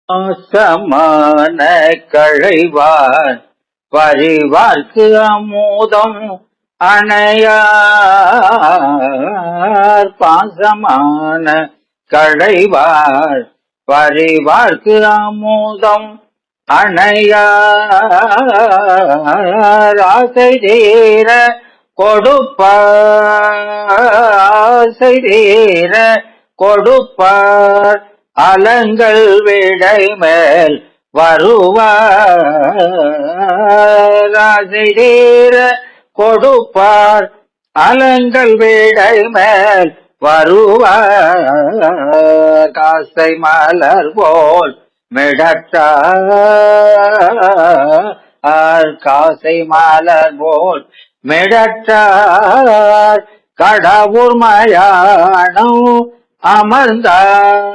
பாசமான கழைவார் பரிவார்க்கு அமுதம் அணையார். பாசமான கழைவார் பரிவார்க்கு அமுதம் அணையார். ஆசை தீர கொடுப்பார், ஆசை தீர கொடுப்பார், அலங்கள் விடை மேல் வருவார். ஆசை தீர கொடுப்பார், அலங்கள் விடை மேல் வருவார். காசை மலர் போல் மிடற்றார், காசை மலர் போல் மிடற்றார், கடவுர் மயானம் அமர்ந்தார்.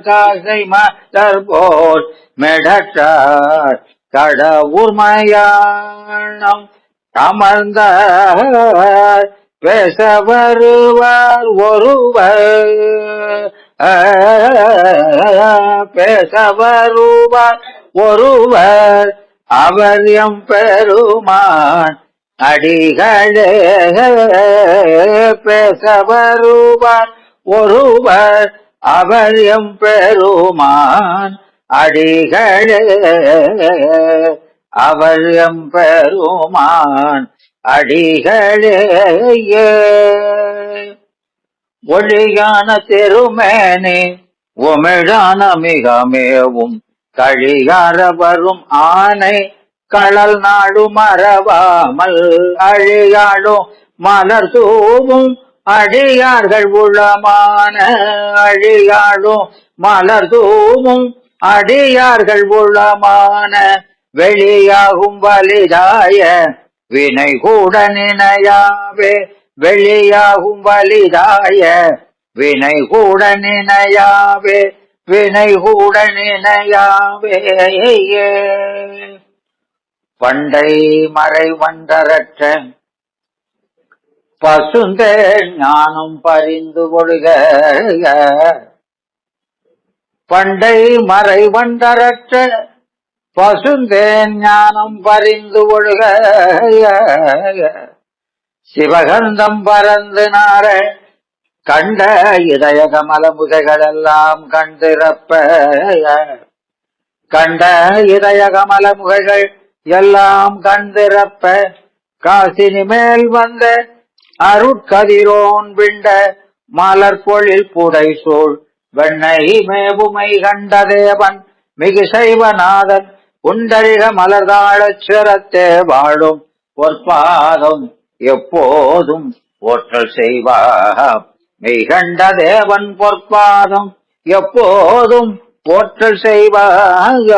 காசை மலர் போல் மிடற்றார், கடவுர் மயானம் அமர்ந்தார். பேச வருவார் ஒருவர், பேச வருவார் ஒருவர், அவர் எம் பெருமான் அடிகளே. பேச வருவார் ஒருவர், அவர் எம் பெருமான் அடிகளே. அவர் எம் பெருமான் அடிகளே. ஒளியான திருமேனி உமிழான மிகமேவும் கழியார வரும் ஆனை களல் நாடு மறவாமல் அழியாடும் மலர் தூவும் அடியார்கள் உளமான. அழியாடும் மலர் தூவும் அடியார்கள் உளமான. வெளியாகும் வலிதாய வினை கூட நினையாவே, வெளியாகும் வலிதாய வினை கூட நினையாவே, வினை கூட நினையாவே. பண்டை மறை வண்டரற்ற பசுந்தேன் ஞானம் பறிந்து கொள்க. பண்டை மறை வண்டரற்ற பசுந்தேன் ஞானம் பறிந்து கொள்க. சிவகந்தம் பறந்து நார கண்ட இதய கமல முதைகள் எல்லாம் கண்டிருப்ப. கண்ட இதய கமல முகைகள் எல்லாம் கண்டிருப்ப. காசினி மேல் வந்த அருட்கதிரோன் விண்ட மலர் பொழில் புடை சூழ் வெண்ணை மேவுமை கண்ட தேவன் மிகு சைவநாதன் உண்டரிக மலர்தாழச் சிரத்தே வாழும் பொற்பாதம் எப்போதும் போற்றல் செய்வார். மெய்கண்ட தேவன் பொற்பாதம் எப்போதும் போற்றல் செய்வார்.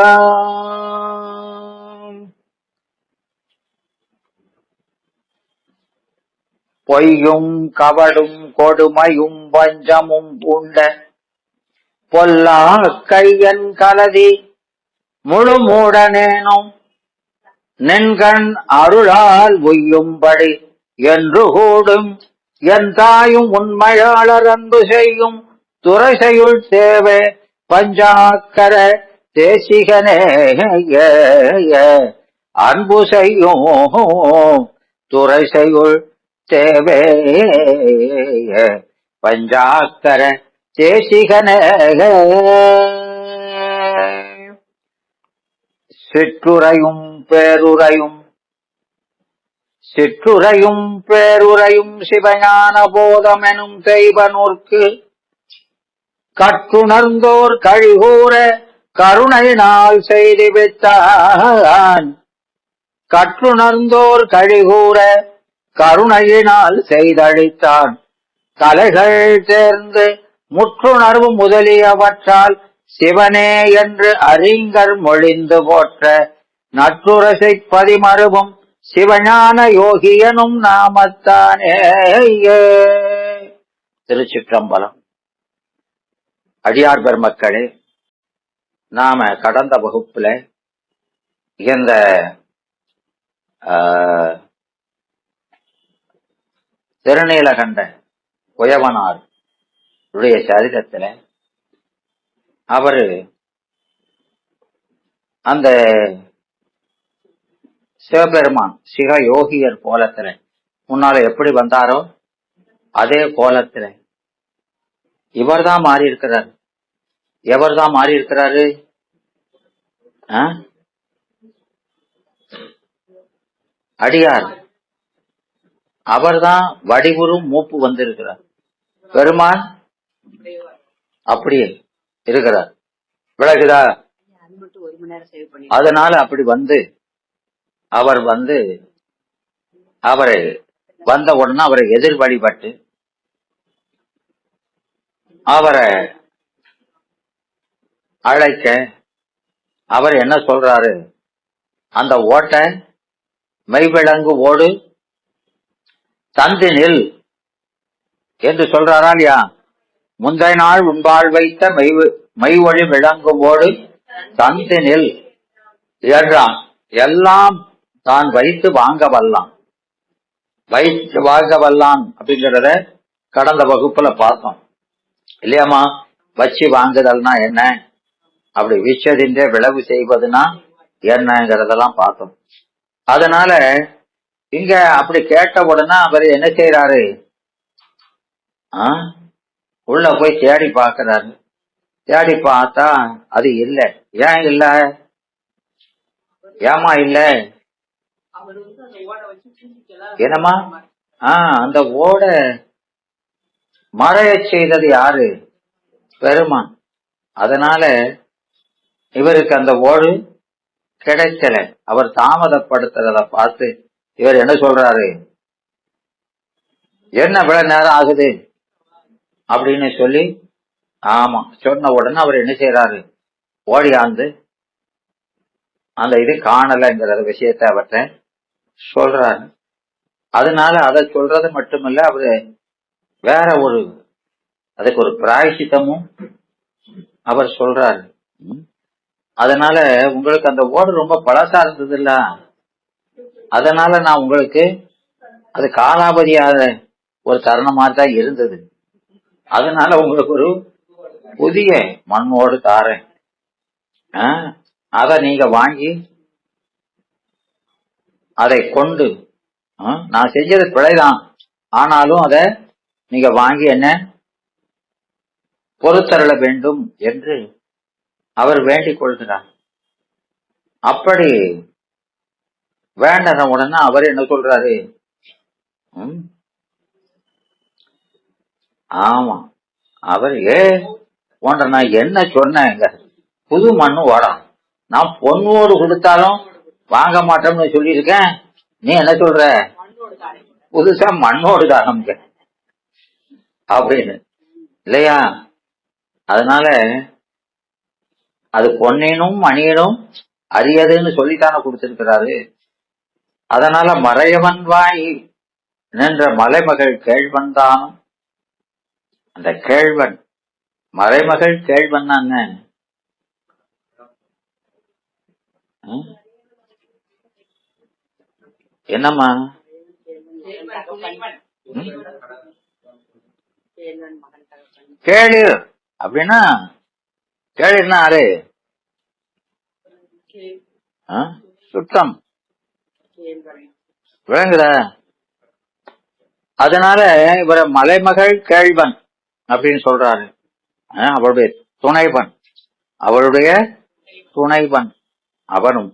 பொய்யும் கவடும் கொடுமையும் வஞ்சமும் பூண்ட பொல்லா கையன் கலதி முழு மூடனேனும் நின்கண் அருளால் உய்யும்படி என்று கூடும். என் தாயும் உண்மையாளர் அன்பு செய்யும் துறைசையுள் தேவே பஞ்சாக்கர தேசிகனே. அன்பு செய்யும் துறைசையுள் தேவே பஞ்சாக்கர தேசிகனே. சிற்றுரையும் பேருரையும் சிற்றுரையும் பேருரையும் சிவஞான போதமெனும் தெய்வனூர்க்கு கற்றுணர்ந்தோர் கழிகூற கருணையினால் செய்து வைத்தான். கற்றுணர்ந்தோர் கழிகூற கருணையினால் செய்தளித்தான். கலைகள் தேர்ந்து முற்றுணர்வு முதலியவற்றால் சிவனே என்று அறிஞர் மொழிந்து போற்ற நற்றுரசை பதிமருவும் சிவஞான யோகியனும் நாமத்தானே. திருச்சிற்றம்பலம். அடியார் பெருமக்களே, நாம கடந்த வகுப்புல இந்த திருநீலகண்ட குயவனார் சரிதத்துல அவரு அந்த சிவபெருமான் சிவ யோகியர் கோலத்துல முன்னால எப்படி வந்தாரோ அதே கோலத்துல இவர் தான் மாறி இருக்கிறார். எவர் தான் மாறி இருக்கிறாரு? அடியார். அவர்தான் வடிவுறும் மூப்பு வந்திருக்கிறார். பெருமான் அப்படியே இருக்கிறார். விளக்குதா? அதனால அப்படி வந்து அவர் அவரை வந்த உடனே அவரை எதிர் வழிபட்டு அவரை அழைக்க அவர் என்ன சொல்றாரு? அந்த ஓட்ட மெய்விளங்கு ஓடு தந்தினில் என்று சொல்றாரா இல்லையா? முந்தைய நாள் உண்பாள் வைத்த மெய்வழி விளங்குவோடு தந்தினில் என்றான். எல்லாம் தான் வைத்து வாங்க வல்லான். வைத்து வாங்க வல்லான் அப்படிங்கிறத கடந்த வகுப்புல பார்த்தோம் இல்லையாமா? வச்சு வாங்குதல்னா என்ன, அப்படி விச்சதின்ற விளைவு செய்வதுன்னா என்னங்கிறதெல்லாம் பார்த்தோம். அதனால இங்க அப்படி கேட்ட உடனே அவர் என்ன செய்யறாரு? உள்ள போய் தேடி பார்க்கிறாரு. தேடி பார்த்தா அது இல்லை. ஏன் இல்ல? ஏமா இல்ல? என்னமா? அந்த ஓட மறைய செய்தது யாரு? பெருமான். அதனால இவருக்கு அந்த ஓடு கிடைக்கல. அவர் தாமதப்படுத்துறத பார்த்து இவர் என்ன சொல்றாரு? என்ன இவ்வளவு நேரம் ஆகுது அப்படின்னு சொல்லி ஆமா சொன்ன உடனே அவர் என்ன செய்யறாரு? ஓடியாந்து அந்த இது காணலைங்கிற விஷயத்த அவர்கிட்ட சொல்றாரு. அதனால அதை சொல்றது மட்டுமல்ல, அவரு வேற அதுக்கு ஒரு பிராயசித்தமும் அவர் சொல்றாரு. அதனால உங்களுக்கு அந்த ஓடு ரொம்ப பழசா இருந்தது இல்ல, அதனால நான் உங்களுக்கு அது காலாவதியாத ஒரு தருணமா தான் இருந்தது. அதனால உங்களுக்கு ஒரு புதிய மண்ணோடு தாரேன். அதை நீங்க வாங்கி அதை கொண்டு நான் செஞ்சது பிழைதான், ஆனாலும் அதை நீங்க வாங்கி என்ன பொறுத்தருள வேண்டும் என்று அவர் வேண்டிக் கொள்கிறார். அப்படி வேண்டன உடனே அவர் என்ன சொல்றாரு? ஆமா அவர் போன்ற நான் என்ன சொன்னேங்க, புது மண்ணு ஓடம், நான் பொண்ணோடு கொடுத்தாலும் வாங்க மாட்டோம்னு சொல்லியிருக்கேன், நீ என்ன சொல்ற புதுசா மண்ணோடு தானங்க அப்படின்னு இல்லையா? அதனால அது பொன்னினும் மணியனும் அரியதுன்னு சொல்லித்தானே கொடுத்திருக்கிறாரு. அதனால மறையவன் வாய் நின்ற மலைமகள் கேழ்வன் தானும். அந்த கேழ்வன் மறைமகள் கேழ்வன் என்ன? என்னம்மா? கேளு அப்படின்னா கேளுன்னா ஆறு சுத்தம் விளங்குதா? அதனால இவர மலைமகள் கேழ்வன் அப்படின்னு சொல்றாரு. அவளுடைய துணைவன், அவளுடைய துணைவன் அவனும்.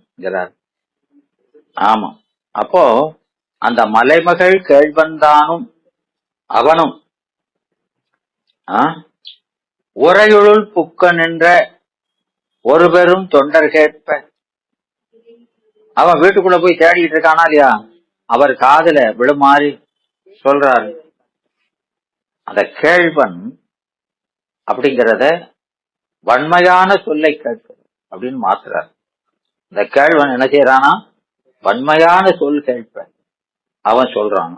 ஆமா. அப்போ அந்த மலைமகள் கேழ்வன் தானும் அவனும் உரையுள் புக்க நின்ற ஒரு பெரும் தொண்டர் கேட்ப. அவன் வீட்டுக்குள்ள போய் தேடிட்டு இருக்கானா இல்லையா? அவர் காதுல விழுமாறி சொல்றாரு. அந்த கேழ்வன் அப்படிங்கிறத வன்மையான சொல்லை கேட்க அப்படின்னு மாத்துறார். இந்த கேழ்வன் என்ன செய்யறானா? வன்மையான சொல் கேட்ப அவன் சொல்றான்.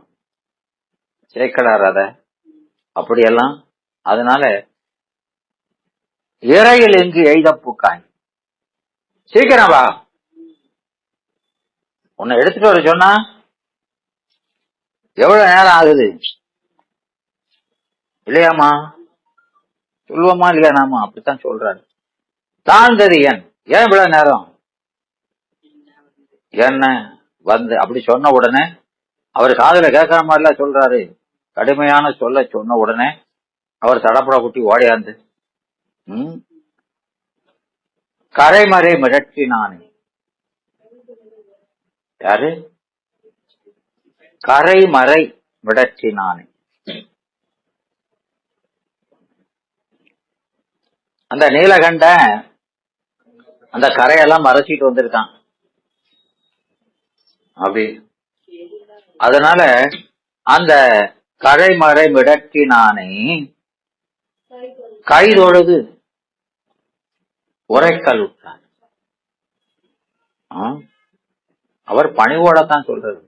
சேர்க்கலார் அத அப்படியெல்லாம். அதனால இறையில் எங்கு எழுத பூக்காய், சீக்கிரம் வா, உன்னை எடுத்துட்டு வர சொன்னா எவ்வளவு நேரம் ஆகுது இல்லையாமா? சொல்லுவோமா இல்லையா? நாம அப்படித்தான் சொல்றாரு. தாழ்ந்தது ஏன் இவ்வளவு நேரம் என்ன வந்து அப்படி சொன்ன உடனே அவர் காதுல கேட்கிற மாதிரிலாம் சொல்றாரு. கடுமையான சொல்ல சொன்ன உடனே அவர் தடப்பட குட்டி ஓடியாந்து கரைமறை மிரட்டினானே. யாரு? கரைமறை மிரட்டினானே. அந்த நீலகண்ட அந்த கரையெல்லாம் மறைச்சிட்டு வந்திருக்கான் அப்படி. அதனால அந்த கரைமறை மிடற்றினானை கைதொழுது உரைக்கல் விட்டார். அவர் பணிவோடத்தான் சொல்றது.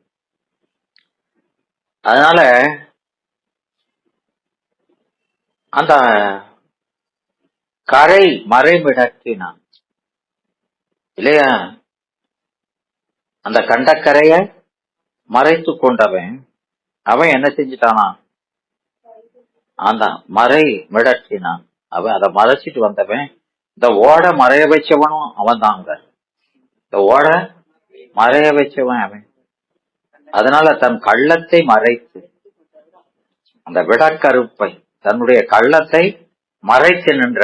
அதனால அந்த கரை மறைமிடற்றினான் இல்லையா, அந்த கண்டக்கரைய மறைத்து கொண்டவன் அவன் என்ன செஞ்சிட்டானா, அந்த மறை மிடற்றினான். அவன் அதை மறைச்சிட்டு வந்தவன். இந்த ஓட மறைய வச்சவனும் அவன் தாங்க. இந்த ஓட மறைய வச்சவன் அவன். அதனால தன் கள்ளத்தை மறைத்து, அந்த விடக்கருப்பை தன்னுடைய கள்ளத்தை மறைத்து நின்ற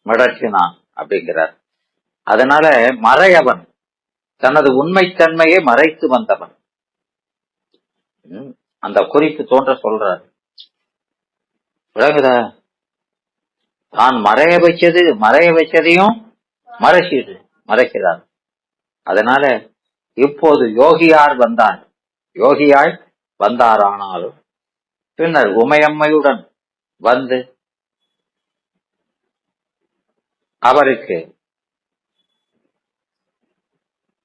மிடற்றினான் அப்படிங்கிறார். அதனால மறையவன் தனது உண்மைத்தன்மையை மறைத்து வந்தவன். அந்த குறிப்பு தோன்ற சொல்றார். விளங்குதா? தான் மறைய வச்சதையும் மறைக்கிறார். அதனால இப்போது யோகியாய் வந்தாரானாலும் பின்னர் உமையம்மையுடன் வந்து அவருக்கு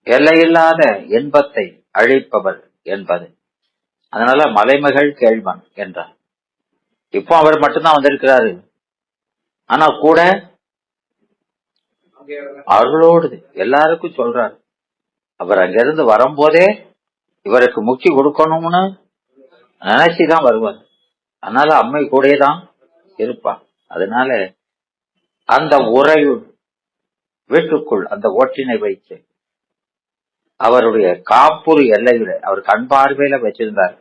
எல்லையில்லாத இன்பத்தை அழிப்பவர் என்பது. அதனால மலைமகள் கேள்வன் என்றார். இப்போ அவர் மட்டும்தான் வந்திருக்கிறாரு. ஆனா கூட அவர்களோடு எல்லாருக்கும் சொல்றாரு. அவர் அங்கிருந்து வரும்போதே இவருக்கு முக்தி கொடுக்கணும்னு நினைச்சுதான் வருவார். அதனால அம்மை கூட தான் இருப்பா. அதனால அந்த உறையுள் வீட்டுக்குள் அந்த ஓட்டினை வைத்து அவருடைய காப்புறு எல்லையில அவர் கண் பார்வையில வச்சிருந்தார்.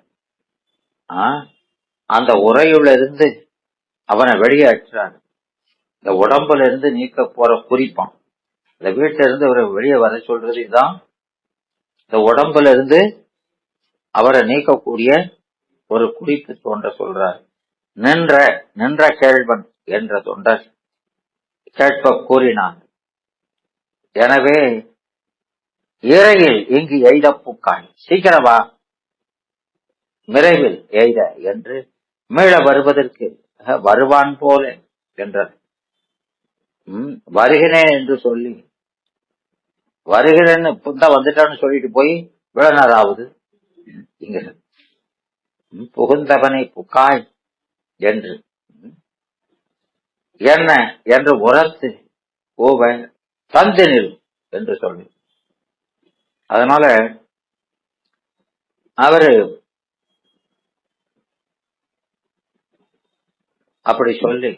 அந்த உறையுள்ள இருந்து அவனை வெளியேற்றார். இந்த உடம்புல இருந்து நீக்க போற குறிப்பான். இந்த வீட்டுல இருந்து அவரை வெளியே வர சொல்றது இதுதான். இந்த உடம்புல இருந்து அவரை நீக்கக்கூடிய ஒரு குறிப்பு தோன்ற சொல்றார். நின்ற கேள்வன் என்ற தொண்டர் கேட்ப கூறினான். எனவே இறையில் இங்கு எய்த பூக்காய், சீக்கிரமா விரைவில் எய்த என்று மீள வருவதற்கு வருவான் போல என்றார். வருகிறேன் என்று சொல்லி வருகிறேன்னு புத்தா வந்துட்டான்னு சொல்லிட்டு போய் விழனாராவது இங்க புகுந்தவனை புக்காய் என்று என்ன என்று உரத்து பூவ தந்தினில் என்று சொல்லி. அதனால அவரு அப்படி சொல்லி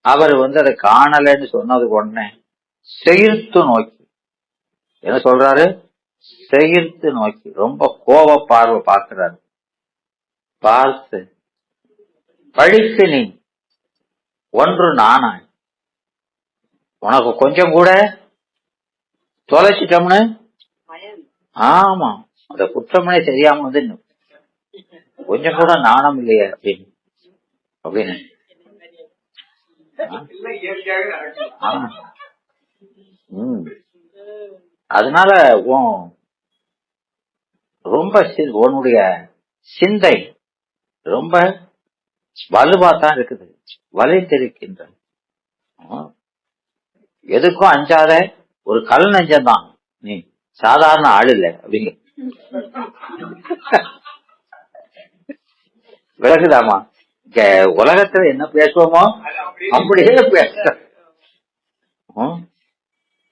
அவர் அதை காணலன்னு சொன்னது உடனே செயிர்த்து நோக்கி என்ன சொல்றாரு, செயிர்த்து நோக்கி ரொம்ப கோப பார்வை பார்க்கிறாரு. பார்த்து பழிக்கு நீ ஒன்று நானாய், உனக்கு கொஞ்சம் கூட தொலைச்சிட்டோம்னு, ஆமா அந்த குற்றமனே தெரியாம கொஞ்சம் கூட நாணம் இல்லையே அப்படின்னு அதனால ரொம்ப உன்னுடைய சிந்தை ரொம்ப வலுவாத்தான் இருக்குது, வலித்திருக்கின்ற. எதுக்கும் அஞ்சாத ஒரு கல் நெஞ்சம்தான் நீ, சாதாரண ஆள் இல்லை அப்படிங்க. விளக்குதாமா? உலகத்துல என்ன பேசுவோமோ அப்படியே பேச.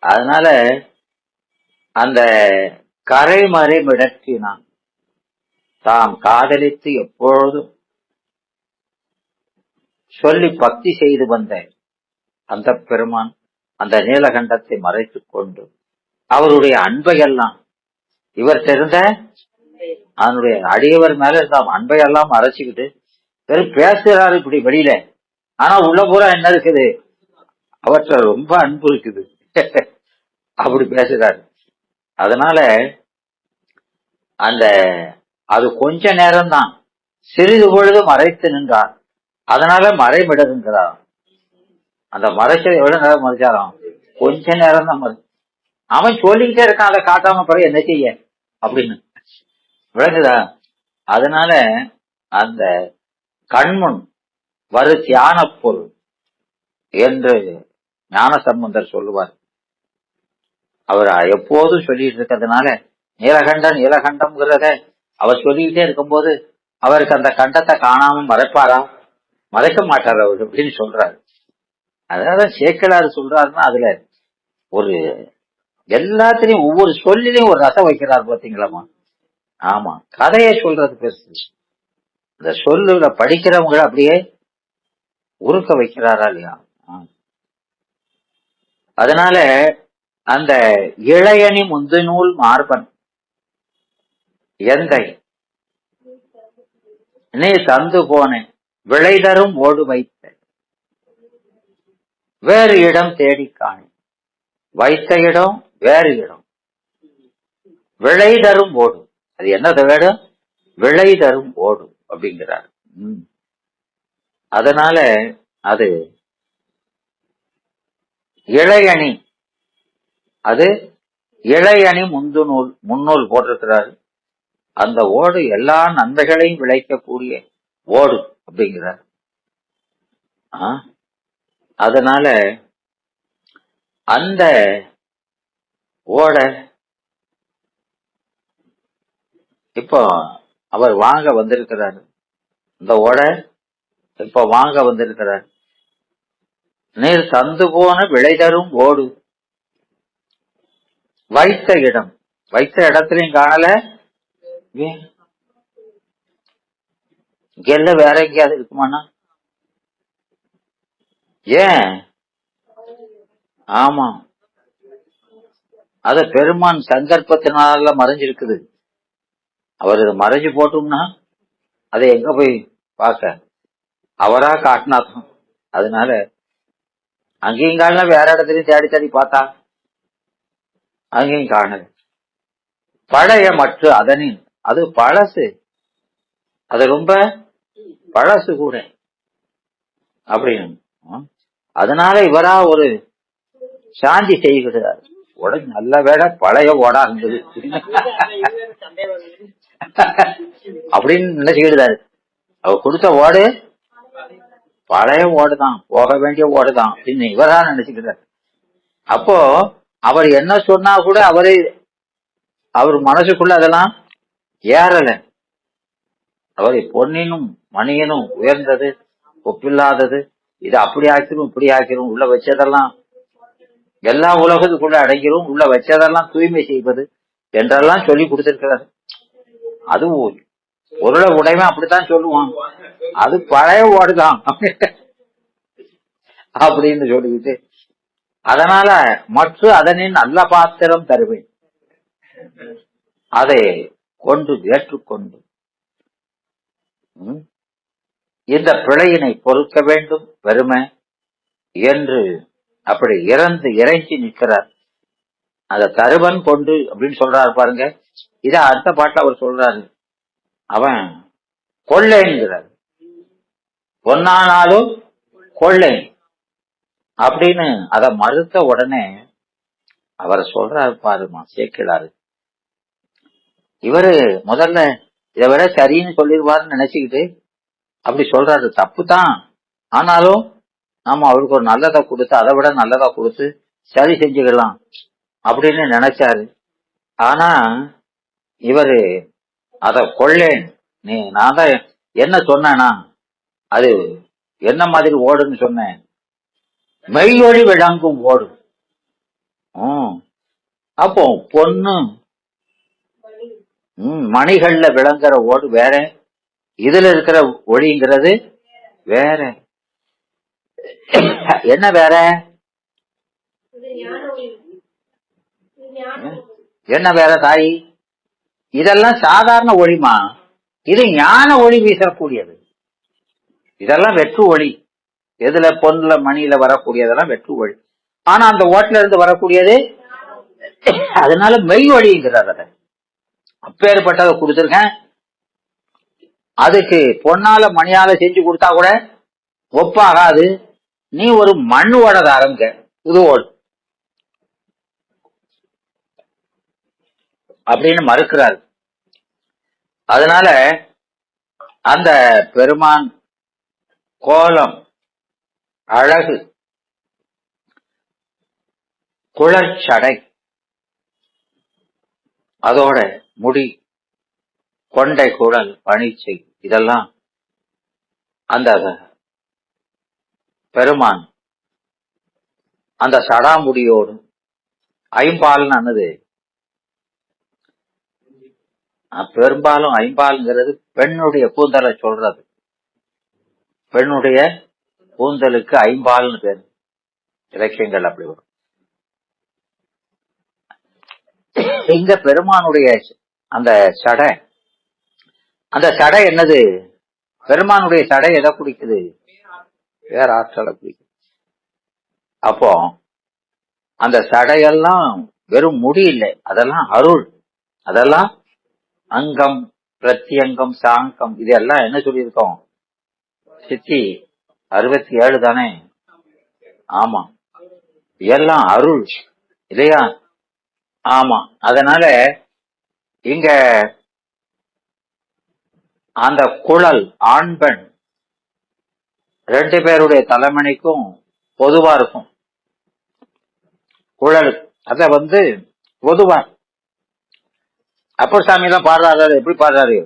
அதனால அந்த கரைமறை மிடற்றினான். தாம் காதலித்து எப்பொழுதும் சொல்லி பக்தி செய்து வந்த அந்த பெருமான் அந்த நீலகண்டத்தை மறைத்துக் கொண்டு அவருடைய அன்பையெல்லாம் இவர் தெரிந்த அதனுடைய அடியவர் மேல இருந்த அன்பையெல்லாம் மறைச்சுக்கிட்டு வெறும் பேசுறாரு இப்படி வெளியில. ஆனா உள்ள பூரா என்ன இருக்குது? அவற்றை ரொம்ப அன்பு இருக்குது. அப்படி பேசுறாரு. அதனால அந்த அது கொஞ்ச நேரம் தான், சிறிது பொழுது மறைத்து நின்றார். அதனால மறைமிடருங்கிறார். அந்த மறைச்சது எவ்வளவு நேரம் மறைச்சாராம்? கொஞ்ச நேரம் தான் மறை. அவன் சொல்லிக்கிட்டே இருக்கான், அதை காட்டாம பிறகு என்ன செய்ய அப்படின்னு. விளங்குதா? அதனால அந்த கண்முன் வரு தியான பொருள் என்று ஞான சம்பந்தர் சொல்லுவார். அவர் எப்போதும் சொல்லிட்டு இருக்கிறதுனால நீலகண்டம் நீலகண்டம்ங்கிறத அவர் சொல்லிக்கிட்டே இருக்கும்போது அவருக்கு அந்த கண்டத்தை காணாம மறைப்பாரா? மறைக்க மாட்டார் அவர் அப்படின்னு சொல்றாரு. அதான் சேக்கிழார் சொல்றாருன்னா அதுல ஒரு எல்லாத்திலையும் ஒவ்வொரு சொல்லிலையும் ஒரு ரசம் வைக்கிறார் பாத்தீங்களாமா. ஆமா, கதையை சொல்றது பெருசு, இந்த சொல்லுல படிக்கிறவங்களை அப்படியே உருக்க வைக்கிறாரா இல்லையா? அதனால அந்த இளையணி முந்து நூல் மார்பன் எந்தை நீ தந்து போனேன் விளைதரும் ஓடு வைத்த வேறு இடம் தேடி காணி. வைத்த இடம் வேறு இடம். விளை தரும் ஓடு, அது என்னது வேடும்? விளை தரும் ஓடு அப்படிங்கிறார். அதனால அது இளையணி, அது இளையணி முந்து நூல் முன்னூல் போட்டிருக்கிறாரு. அந்த ஓடு எல்லா நன்மைகளையும் விளைக்கக்கூடிய ஓடு அப்படிங்கிறார். அதனால அந்த ஓட இப்போ அவர் வாங்க வந்திருக்கிறார். இந்த ஓட இப்ப வாங்க வந்திருக்கிறார். நீர் தந்து போன விளை தரும் ஓடு வைத்த இடம், வைத்த இடத்துலயும் காணல. இங்க வேற எங்கேயாவது இருக்குமாண்ணா? ஏன்? ஆமா, அத பெருமான் சங்கற்பத்தினால மறைஞ்சிருக்குது. அவர் இதை மறைஞ்சு போட்டோம்னா அதை எங்க போய் பார்க்க? அவரா காட்டினாதான். அதனால அங்கேயும் காணல, வேற இடத்துலயும் தேடி தேடி பார்த்தா அங்கேயும் காணல. பழைய மற்ற அதனின், அது பழசு, அது ரொம்ப பழசு கூட அப்படின்னு. அதனால இவரா ஒரு சாந்தி செய்கிறார். உடனே நல்ல வேலை பழைய ஓடா இருந்தது அப்படின்னு நினைச்சுக்கிட்டாரு. அவர் கொடுத்த ஓடு பழைய ஓடுதான், போக வேண்டிய ஓடுதான் அப்படின்னு இவரா நினைச்சுக்கிறார். அப்போ அவர் என்ன சொன்னா கூட அவர் மனசுக்குள்ள அதெல்லாம் ஏறல. அவர் பொன்னினும் மணியனும் உயர்ந்தது, ஒப்பில்லாதது, இது அப்படி ஆக்கிரும் இப்படி ஆக்கிரும், உள்ள வச்சதெல்லாம் எல்லா உலகத்துக்குள்ள அடங்கிரும், உள்ள வச்சதெல்லாம் தூய்மை செய்வது என்றெல்லாம் சொல்லி கொடுத்திருக்கிறார். அது பொருளை உடைமை அப்படித்தான் சொல்லுவான், அது பழைய ஓடுதான் அப்படின்னு சொல்லிக்கிட்டு, அதனால மற்ற அதனின் நல்ல பாத்திரம் தருவேன், அதை கொண்டு ஏற்றுக்கொண்டு இந்த பிழையினை பொறுக்க வேண்டும் பெருமை என்று அப்படி இறைஞ்சி நிற்கிறார். அந்த தருவன் கொண்டு அப்படின்னு சொல்றாரு பாருங்க. இத அடுத்த பாட்டுல அவர் சொல்றாரு, அவன் கொள்ளைங்கிறார், பொன்னானாலும் கொள்ளை அப்படின்னு அதை மறுத்த உடனே அவர் சொல்றாரு பாருமா சேக்கிழாரு. இவரு முதல்ல இதை விட சரின்னு சொல்லிடுவாருன்னு நினைச்சுக்கிட்டு அப்படி சொல்றாரு. தப்புதான், ஆனாலும் நாம அவருக்கு ஒரு நல்லதை கொடுத்து அதை விட நல்லதா கொடுத்து சரி செஞ்சுக்கலாம் அப்படின்னு நினைச்சாரு. ஆனா இவரு அத கொள்ளேன், நான் தான் என்ன சொன்னேன்னா அது என்ன மாதிரி ஓடுன்னு சொன்னேன், மெய்யொழி விளங்கும் ஓடு. அப்போ பொண்ணு மணிகள்ல விளங்குற ஓடு வேற, இதுல இருக்கிற ஒளிங்கிறது வேற. என்ன வேற? என்ன வேற தாய்? இதெல்லாம் சாதாரண ஒளிமா, இது ஞான ஒளி வீசக்கூடியது. இதெல்லாம் வெற்று ஒளி. எதுல? பொண்ணுல மணியில வரக்கூடியதெல்லாம் வெற்று ஒளி. ஆனா அந்த ஓட்டுல இருந்து வரக்கூடியது, அதனால மெய் ஒளிங்கிறார். அதை அப்பேற்பட்டதை கொடுத்துருக்கேன். அதுக்கு பொன்னால மணியால செஞ்சு கொடுத்தா கூட ஒப்பாகாது. நீ ஒரு மண்ணோட தாரங்க புதுவோடு அப்படின்னு மறுக்கிறார். அதனால அந்த பெருமான் கோலம் அழகு, குழற்சடை, அதோட முடி, கொண்டை குழல், பனிச்சை, இதெல்லாம் அந்த பெருமான் அந்த சடாமுடியோடு ஐம்பால்னு பெரும்பாலும் ஐம்பால்ங்கிறது பெண்ணுடைய கூந்தலை சொல்றது. பெண்ணுடைய கூந்தலுக்கு ஐம்பால்னு பேரு. இலக்கியங்கள் அப்படி வரும். இங்க பெருமானுடைய அந்த சடை, அந்த சடை என்னது? பெருமானுடைய சடை எதை குடிக்குது? வேற ஆற்றலை குடிக்குது. அப்போ அந்த சடையெல்லாம் வெறும் முடி இல்லை, அதெல்லாம் அருள். அதெல்லாம் அங்கம், பிரத்யங்கம், சாங்கம், இதெல்லாம் என்ன சொல்லியிருக்கோம்? சித்தி 67 தானே? ஆமா, எல்லாம் அருள் இல்லையா? ஆமா. அதனால இங்க அந்த குழல், ஆண் பெண் 2 பேருடைய தலைமணிக்கும் பொதுவா இருக்கும். குழல் அத பொதுவா அப்பர் சாமி எல்லாம் பாடுறாரு. எப்படி பாடுறாரு?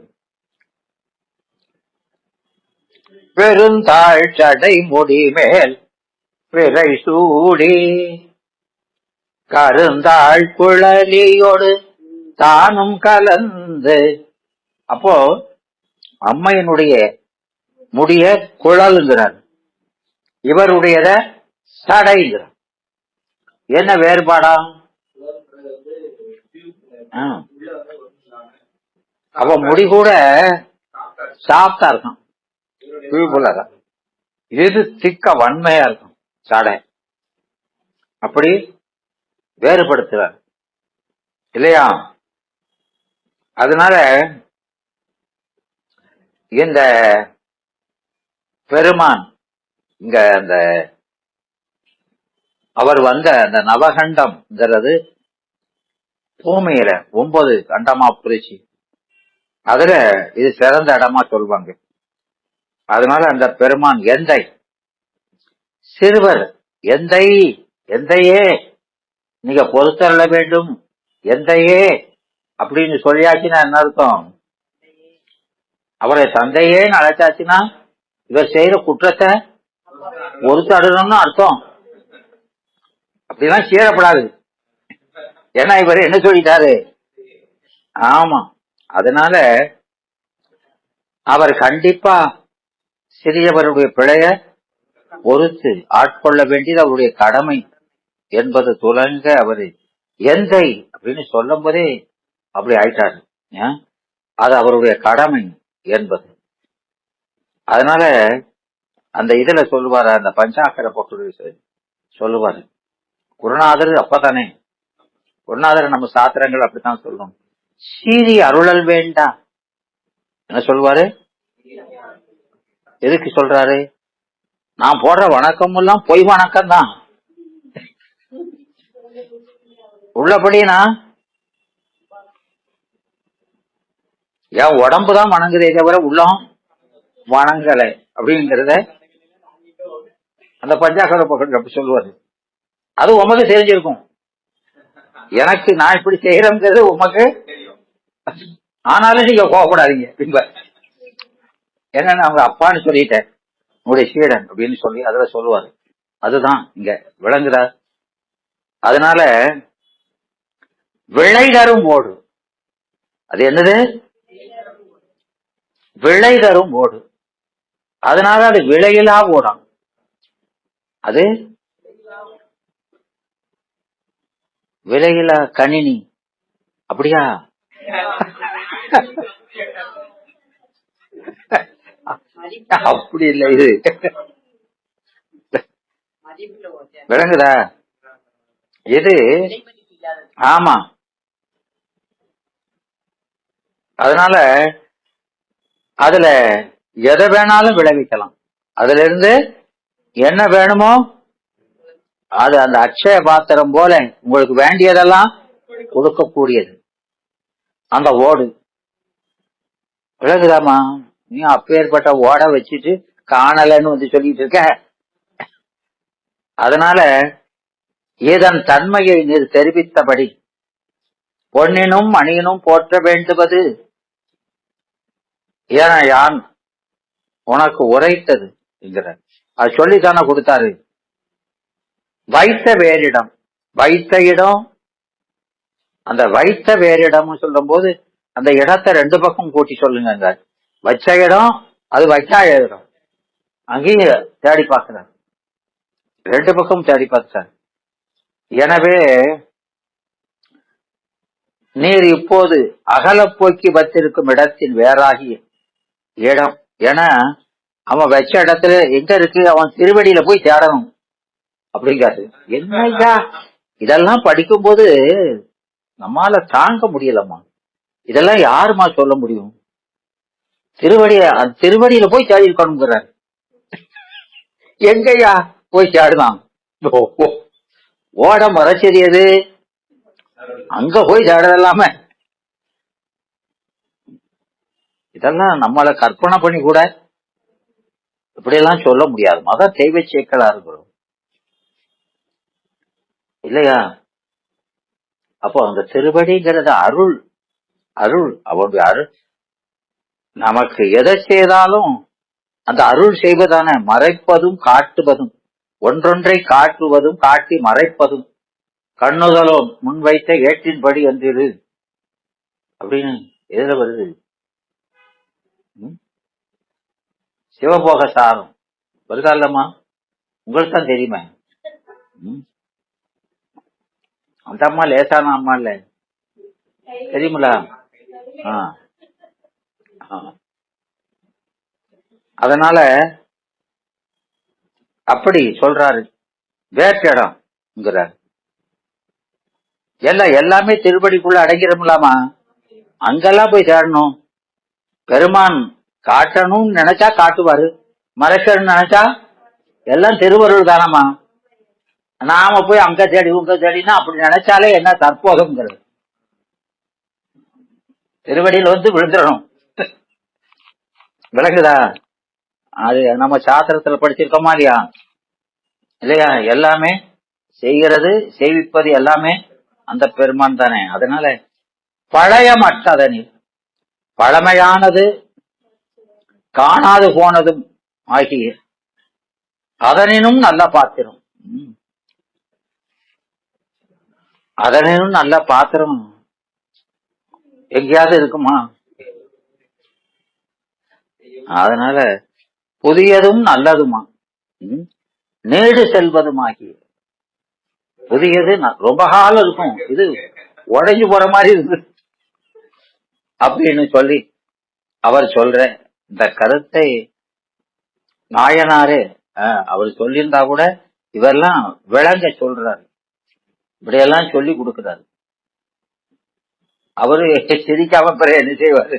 பெருந்தாள் சடை முடி மேல் பிறை சூடி கருந்தாள் குழலியோடு தானும் கலந்து. அப்போ அம்மையினுடைய முடிய குழலுங்கிறார், இவருடையத சடைங்கிறார். என்ன வேறுபாடா? அவ முடி கூட சாஃப்டா இருக்கும், இது திக்க வன்மையா இருக்கும் சடை. அப்படி வேறுபடுத்துறார் இல்லையா? அதனால இந்த பெருமான் இங்க அந்த அவர் அந்த நவகண்டம்ங்கிறது பூமியில 9 கண்டமா பிரிச்சு அதுல இது சிறந்த இடமா சொல்வாங்க. அதனால அந்த பெருமான் எந்தை, சிறுவர் எந்தை, எந்தையே நீங்க பொறுத்தருள வேண்டும் எந்தையே அப்படின்னு சொல்லியாச்சுன்னா என்ன அர்த்தம்? அவரை தந்தையேன்னு அழைச்சாச்சுன்னா இவர் செய்யற குற்றத்தை பொறுத்தருணும்னு அர்த்தம். அப்படிலாம் சீரப்படாது. ஏன்னா இவர் என்ன சொல்லிட்டாரு? ஆமா. அதனால அவர் கண்டிப்பா சிறியவருடைய பிழைய பொறுத்து ஆட்கொள்ள வேண்டியது அவருடைய கடமை என்பது துலங்க அவரு எந்தை அப்படின்னு சொல்லும் போதே அப்படி ஆயிட்டாரு. அது அவருடைய கடமை என்பது. அதனால அந்த இதுல சொல்லுவாரு, அந்த பஞ்சாக்கர போட்டு சொல்லுவாரு, குருநாதர் அப்பதானே, குருநாதர் நம்ம சாத்திரங்கள் அப்படித்தான் சொல்லணும். சீரி அருளல் வேண்டாம் என்ன சொல்லுவாரு? எதுக்கு சொல்றாரு? நான் போடுற வணக்கம் எல்லாம் பொய் வணக்கம் தான். உள்ளபடினா என் உடம்புதான் வணங்குதே தவிர உள்ளம் வணங்கலை அப்படிங்கிறத அந்த பஞ்சாக்கர பக்கம் அப்படி சொல்லுவாரு. அது உமக்கு தெரிஞ்சிருக்கும், எனக்கு நான் இப்படி செய்யறேங்கிறது உமக்கு. ஆனாலும் நீங்க கோவப்படாதீங்க. என்னன்னு அவங்க அப்பான்னு சொல்லிட்டேன், உங்களுடைய சீடன் அப்படின்னு சொல்லி அதுல சொல்லுவாரு. அதுதான் இங்க விளங்குறார். அதனால விளை தரும் ஓடு, அது என்னது? விளை தரும் ஓடு. அதனால அது விளையிலா ஓடும். அது விலையில்லா கணினி. அப்படியா? அப்படி இல்லை, இது விளங்குதா? இது ஆமா. அதனால அதுல எதை வேணாலும் விளைவிக்கலாம். அதுல இருந்து என்ன வேணுமோ அது அந்த அக்ஷய பாத்திரம் போல உங்களுக்கு வேண்டியதெல்லாம் கொடுக்கக்கூடியது அந்த ஓடு. விளங்குதாமா? நீ அப்பேற்பட்ட ஓட வச்சுட்டு காணலன்னு வந்து சொல்லிட்டு இருக்க. அதனால இதன் தன்மையை நீர் தெரிவித்தபடி பொன்னினும் மணியினும் போற்ற வேண்டுவது என யான் உனக்கு உரைத்தது என்கிறார். அது சொல்லித்தானே கொடுத்தாரு. வைத்த வேறிடம், வைத்த இடம், அந்த வைத்த வேறிடம் சொல்லும் போது அந்த இடத்தை ரெண்டு பக்கம் கூட்டி சொல்லுங்க. வச்ச இடம் அது வைக்காத இடம், அங்கேயும் தேடி பார்க்கிறார், ரெண்டு பக்கம் தேடி பார்த்தார். எனவே நீர் இப்போது அகலப்போக்கி வச்சிருக்கும் இடத்தின் வேறாகிய இடம் என அவன் வச்ச இடத்துல எங்க இருக்கு, அவன் திருவடியில போய் தேடணும் அப்படிங்காரு. என்னையா இதெல்லாம் படிக்கும் போது நம்மால தாங்க முடியலம்மா. இதெல்லாம் யாருமா சொல்ல முடியும்? திருவடியில போய் தேடி இருக்கணுங்கிறாரு. எங்கய்யா போய் தேடுதான்? ஓட மறைச்செறியது அங்க போய் தேடலாம. இதெல்லாம் நம்மள கற்பனை பண்ணி கூட இப்படியெல்லாம் சொல்ல முடியாது. மத தெய்வ சேக்கலா இருக்கிறோம் இல்லையா? அப்போ அந்த திருவடிங்கிறது அருள். அருள் அவனுடைய அருள். நமக்கு எதை செய்தாலும் அந்த அருள் செய்வதான மறைப்பதும் காட்டுவதும், ஒன்றொன்றை காட்டுவதும் காட்டி மறைப்பதும், கண்ணுதலோ முன்வைத்த ஏற்றின்படி என்றிரு அப்படின்னு எதுல வருது? சிவபோக சாரம் வருதா இல்லம்மா? உங்களுக்கு தான் தெரியுமே. அந்த அம்மா லேசான அம்மா இல்ல, தெரியுமில? அதனால அப்படி சொல்றாரு. வேற்றிடம்ங்கிறார். எல்லாமே திருப்படிக்குள்ள அடங்கிடும்லாமா? அங்கெல்லாம் போய் தேடணும். பெருமான் காட்டணும்னு நினைச்சா காட்டுவாரு, மறைக்கணும்னு நினைச்சா எல்லாம் திருவருள் தானமா. நாம போய் அங்க தேடி உங்க தேடினா அப்படி நினைச்சாலே என்ன தற்போதம்ங்கிறது. திருவடியில் வந்து விழுந்துடணும். விளங்குதா? அது நம்ம சாஸ்திரத்துல படிச்சிருக்கோமா இல்லையா? இல்லையா? எல்லாமே செய்கிறது செய்விப்பது எல்லாமே அந்த பெருமான் தானே. அதனால பழையமற்றதனில் பழமையானது காணாது போனதும் ஆகிய அதனினும் நல்ல பாத்திரம். அதனினும் நல்ல பாத்திரம் எங்கேயாவது இருக்குமா? அதனால புதியதும் நல்லதுமா, நீடு செல்வதுமாகிய. புதியது ரொம்ப காலம் இருக்கும், இது உடைஞ்சு போற மாதிரி இருக்கு அப்படின்னு சொல்லி அவர் சொல்ற இந்த கருத்தை நாயனாரே அவர் சொல்லியிருந்தா கூட இவரெல்லாம் விளங்க சொல்றாரு, இப்படியெல்லாம் சொல்லி கொடுக்கிறாரு. அவரு சிரிக்காம பிற என்ன செய்வாரு?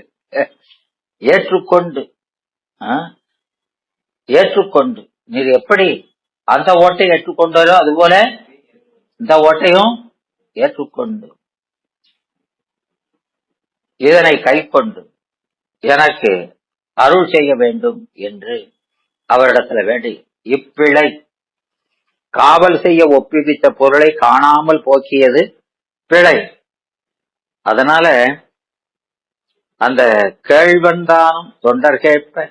ஏற்றுக்கொண்டு ஏற்றுக்கொண்டு நீர் எப்படி அந்த ஓட்டை ஏற்றுக்கொண்டாரோ அதுபோல இந்த ஓட்டையும் ஏற்றுக்கொண்டு இதனை கைக்கொண்டு எனக்கு அருள் செய்ய வேண்டும் என்று அவரிடத்துல வேண்டி இப்பிழை காவல் செய்ய ஒப்புவித்த பொருளை காணாமல் போக்கியது பிழை. அதனால அந்த கேழ்வந்தானும் தொண்டர் கேட்ப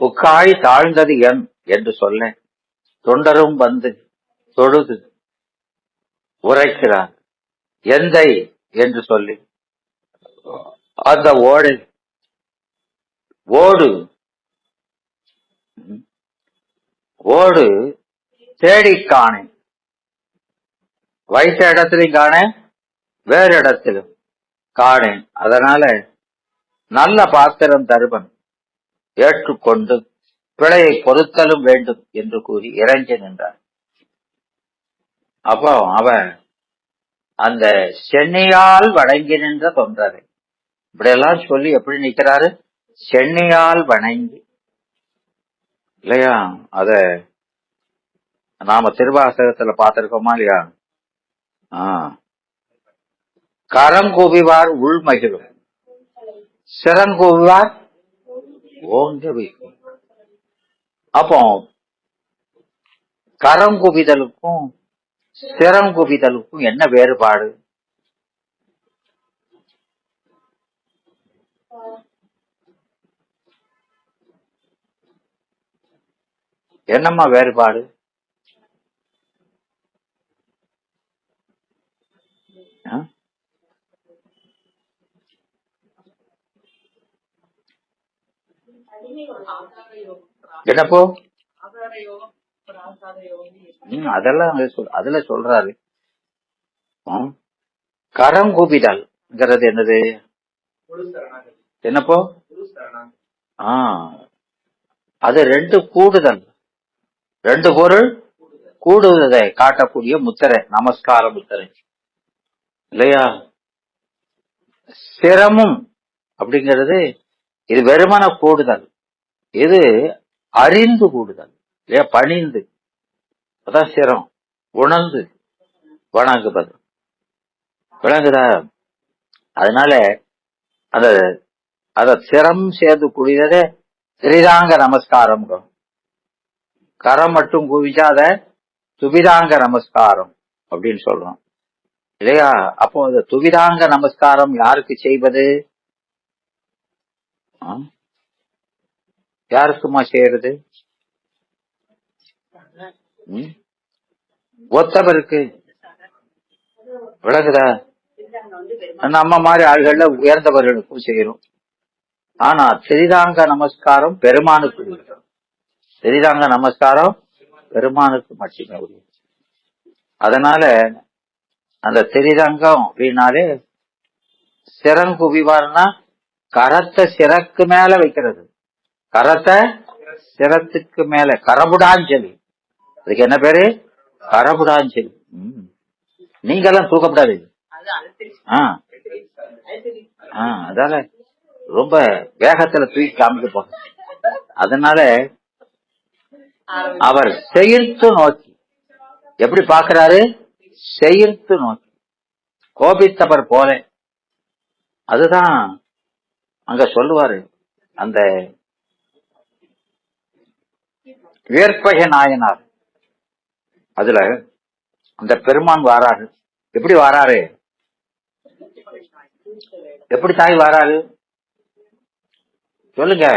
புக்காய் தாழ்ந்தது என் என்று சொல்ல தொண்டரும் வந்து தொழுது உரைக்கிறார் எந்தை என்று சொல்லி அந்த ஓடு ஓடு தேடி காணேன், வைத்த இடத்திலும் காணேன், வேறு இடத்திலும் காணேன். அதனால நல்ல பாத்திரம் தருவன், ஏற்றுக்கொண்டு பிழையை பொறுத்தலும் வேண்டும் என்று கூறி இறைஞ்சி நின்றார். அப்போ அவன் அந்த சென்னையால் வணங்கி நின்ற தொண்டரை இப்படியெல்லாம் சொல்லி எப்படி நிக்கிறாரு? சென்னையால் வணங்கி இல்லையா? அத நாம திருவாசகத்துல பார்த்திருக்கோமா இல்லையா? கரங்குவிவார் உள்மகிழும், சிறங்குவிவார் ஓங்க வைக்கும். அப்போ கரங்குவிதலுக்கும் சிறங்குவிதலுக்கும் என்ன வேறுபாடு? என்னம்மா வேறுபாடு? என்னப்போ அதெல்லாம் அதுல சொல்றாரு. கரங்குபிதல்ங்கிறது என்னது? என்னப்போ? அது ரெண்டு கூடுதல், ரெண்டு பொருள் கூடுதலை காட்டக்கூடிய முத்திரை, நமஸ்கார முத்திரை இல்லையா? சிரமம் அப்படிங்கிறது இது வெறுமன கூடுதல், இது அறிந்து கூடுதல் இல்லையா? பணிந்து, அதான் சிரம். உணர்ந்து வணங்குவது, விளங்குதா? அதனால அத சிரம் சேர்ந்து கூடியதே திரிதாங்க நமஸ்காரம். கரம் மட்டும் குவிச்சாத துவிதாங்க நமஸ்காரம் அப்படின்னு சொல்றோம் இல்லையா? அப்போ அந்த துவிதாங்க நமஸ்காரம் யாருக்கு செய்வது? யாருக்குமா செய்யறது? ஒத்தவருக்கு, விளங்குதா? நம்ம மாதிரி ஆள்கள்ல உயர்ந்தவர்களுக்கும் செய்யணும். ஆனா திரிதாங்க நமஸ்காரம் பெருமானுக்கு உரியது. திரிதாங்க நமஸ்காரம் பெருமானுக்கு மட்டுமே உரியது. அதனால அந்த திரிதங்கம் அப்படின்னாலே சிறங்குவிவார்னா கரத்தை சிறக்கு மேல வைக்கிறது, கரத்தை சிரத்துக்கு மேல, கரபுடாஞ்சலி. அதுக்கு என்ன பேரு? கரபுடாஞ்சலி. நீங்கெல்லாம் தூக்கப்படாது. அதால ரொம்ப வேகத்துல தூக்கி காமிக்க போக. அதனால அவர் செயிர்த்து நோக்கி எப்படி பாக்குறாரு? செயிர்த்து நோக்கி, கோபித்தவர் போல. அதுதான் அங்க சொல்லுவாரு. அந்த வேற்பக நாயனார் அதுல அந்த பெருமான் வாராரு. எப்படி வாராரு? எப்படி தாய் வாராரு சொல்லுங்க?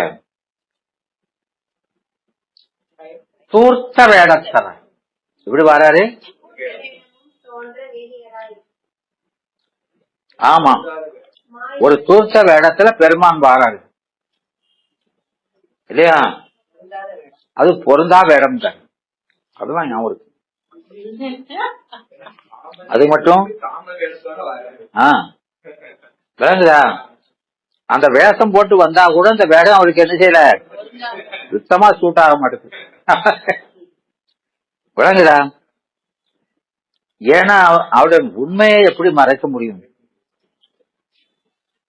தூர்த்த வேடத்தல எப்படி வாராரு? ஆமா, ஒரு தூர்த்த வேடத்துல பெருமான் வாராரு இல்லையா? அது பொருந்தா வேடம் தான். அதுதான் ஞாபகம் இருக்கு. அது மட்டும் விளங்குதா? அந்த வேஷம் போட்டு வந்தா கூட அந்த வேடம் அவருக்கு என்ன செய்யல, சுத்தமா சூட் ஆக மாட்டேங்குது. விளங்குதா? ஏன்னா அவருடைய உண்மையை எப்படி மறைக்க முடியும்?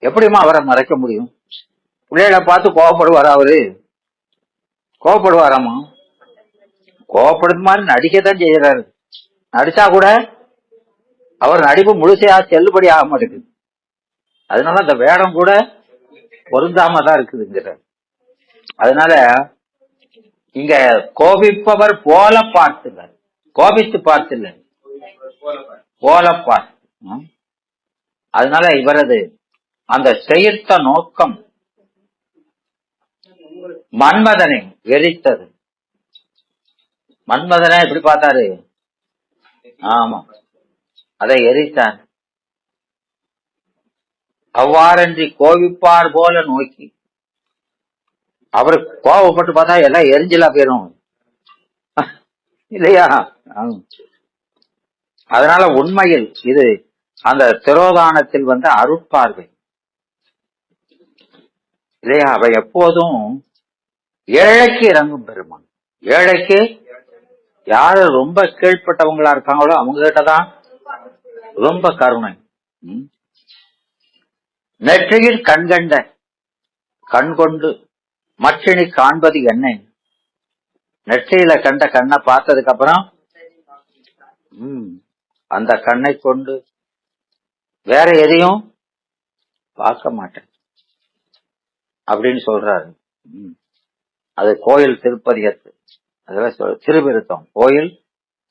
எப்படிமா அவரை மறைக்க முடியும்? பிள்ளைகளை பார்த்து கோவப்படுவாரா? அவரு கோவப்படுவாராமா? கோவப்படுற மாதிரி நடிக்கத்தான் செய்யறாரு. நடிச்சா கூட அவர் நடிப்பு முழுசையா செல்லுபடி ஆக மாட்டேங்குது. அதனால அந்த வேடம் கூட பொருந்தாம தான் இருக்குதுங்கிற. அதனால இங்க கோபிப்பவர் போல பார்த்துல, கோபித்து பார்த்துல, போல பார்த்து. அதனால இவரது அந்த செயற்ற நோக்கம் மன்மதனை வெறித்தது. மன்மதனை எப்படி பார்த்தாரு? ஆமா, அதை எரித்தார். அவ்வாறன்றி கோபிப்பார் போல நோக்கி, அவரு கோபப்பட்டு பார்த்தா எல்லாம் எரிஞ்சலா போயிரும். இல்லையா? ஆம். அதனால உண்மையில் இது அந்த திரோதானத்தில் அருட்பார்வை இல்லையா? அவ எப்போதும் ஏழைக்கு இறங்கும் பெருமான். ஏழைக்கு யாரு ரொம்ப கீழ்ப்பட்டவங்களா இருக்காங்களோ அவங்க கிட்டதான் ரொம்ப கருணை. ம். நெற்றியில் கண்கண்ட கண் கொண்டு மற்றினி காண்பது என்ன? நெற்றியில கண்ட கண்ணை பார்த்ததுக்கு அப்புறம் அந்த கண்ணை கொண்டு வேற எதையும் பார்க்க மாட்டேன் அப்படின்னு சொல்றாரு. அது கோயில் திருப்பதிகத்து அதெல்லாம் திருவிருத்தம், கோயில்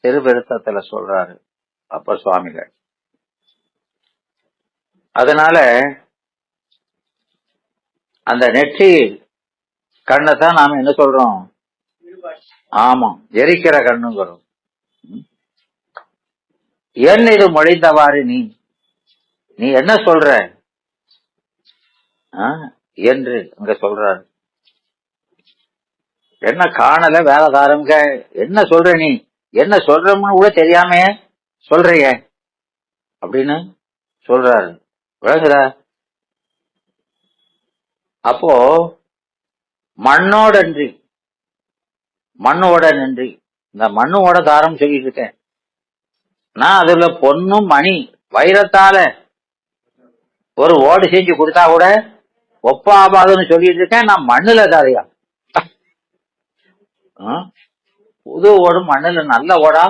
திருவிருத்தத்துல சொல்றாரு அப்பர் சுவாமிகள். அதனால அந்த நெற்றி கண்ணை தான் நாம என்ன சொல்றோம்? ஆமா, எரிக்கிற கண்ணுங்கிறோம். என் இது மொழிந்தவாறு நீ நீ என்ன சொல்ற என்று அங்க சொல்றாரு. என்ன காணல வேலைதாரங்க, என்ன சொல்ற நீ, என்ன சொல்றன்னு கூட தெரியாம சொல்றிய அப்படின்னு சொல்றாரு. விளங்குதா? அப்போ மண்ணோடன்றி மண்ணோட நன்றி, இந்த மண்ணோட தாரம் சொல்லிட்டு இருக்கேன் நான். அதுல பொண்ணும் மணி வைரத்தால ஒரு ஓடு செஞ்சு கொடுத்தா கூட ஒப்பாபாதுன்னு சொல்லிட்டு இருக்கேன். நான் மண்ணுல தாரையா? புது ஓடு மண்ணுல நல்ல ஓடா?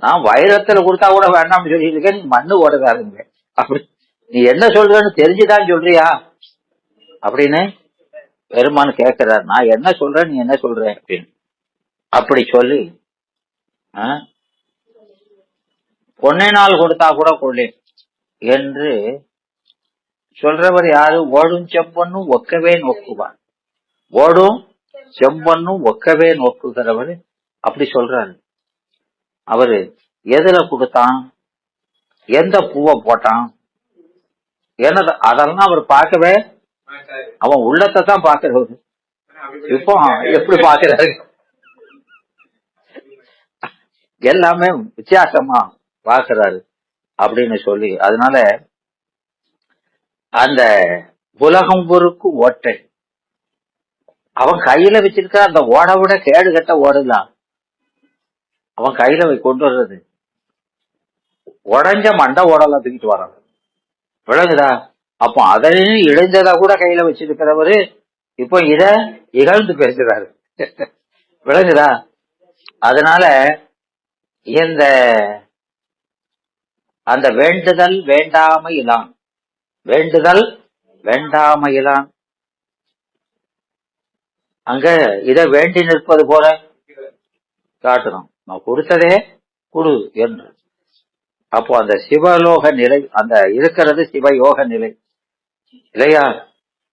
நான் வைரத்துல கொடுத்தா கூட வேண்டாம்னு சொல்லிட்டு இருக்கேன், நீ மண்ணு ஓடுதாருங்க. அப்படி நீ என்ன சொல்றன்னு தெரிஞ்சுதான் சொல்றியா அப்படின்னு பெருமான் கேட்கிறார். நான் என்ன சொல்றேன், நீ என்ன சொல்ற அப்படின்னு. அப்படி சொல்லி பொன்னினால் கொடுத்தா கூட கொள்ளேன் என்று சொல்றவர் யாரு? ஓடும் செம்பொன்னும் ஒக்கவே நோக்குவான். ஓடும் செம்பொன்னும் ஒக்கவே நோக்குகிறவர் அப்படி சொல்றாரு. அவரு எதுல கொடுத்தான், எந்த பூவை போட்டான், என்னது அதெல்லாம் அவர் பார்க்கவே, அவன் உள்ளத்தை தான் பார்க்கிறவர். இப்போ எப்படி பார்க்கிறாரு? எல்லாமே வித்தியாசமா பார்க்கிறாரு அப்படின்னு சொல்லி, அதனால அந்த உலகம் பொருக்கு ஓட்டை அவன் கையில வச்சிருக்க அந்த ஓட விட கேடு கட்ட ஓடுதான் அவன் கையில கொண்டு வர்றது. உடஞ்ச மண்டை ஓடலாம் தூக்கிட்டு வரான். விளங்குதா? அப்போ அதையும் இழைந்ததா கூட கையில வச்சிருக்கிறவரு இப்போ இத இகழ்ந்து பேசுறாரு. விளங்குதா? அதனால இந்த அந்த வேண்டுதல் வேண்டாமையிலான், வேண்டுதல் வேண்டாமையிலான் அங்க இத வேண்டி நிற்பது போல காட்டணும். நான் கொடுத்ததே குடு என்று. அப்போ அந்த சிவலோக நிலை அந்த இருக்கிறது சிவயோக நிலை இல்லையா?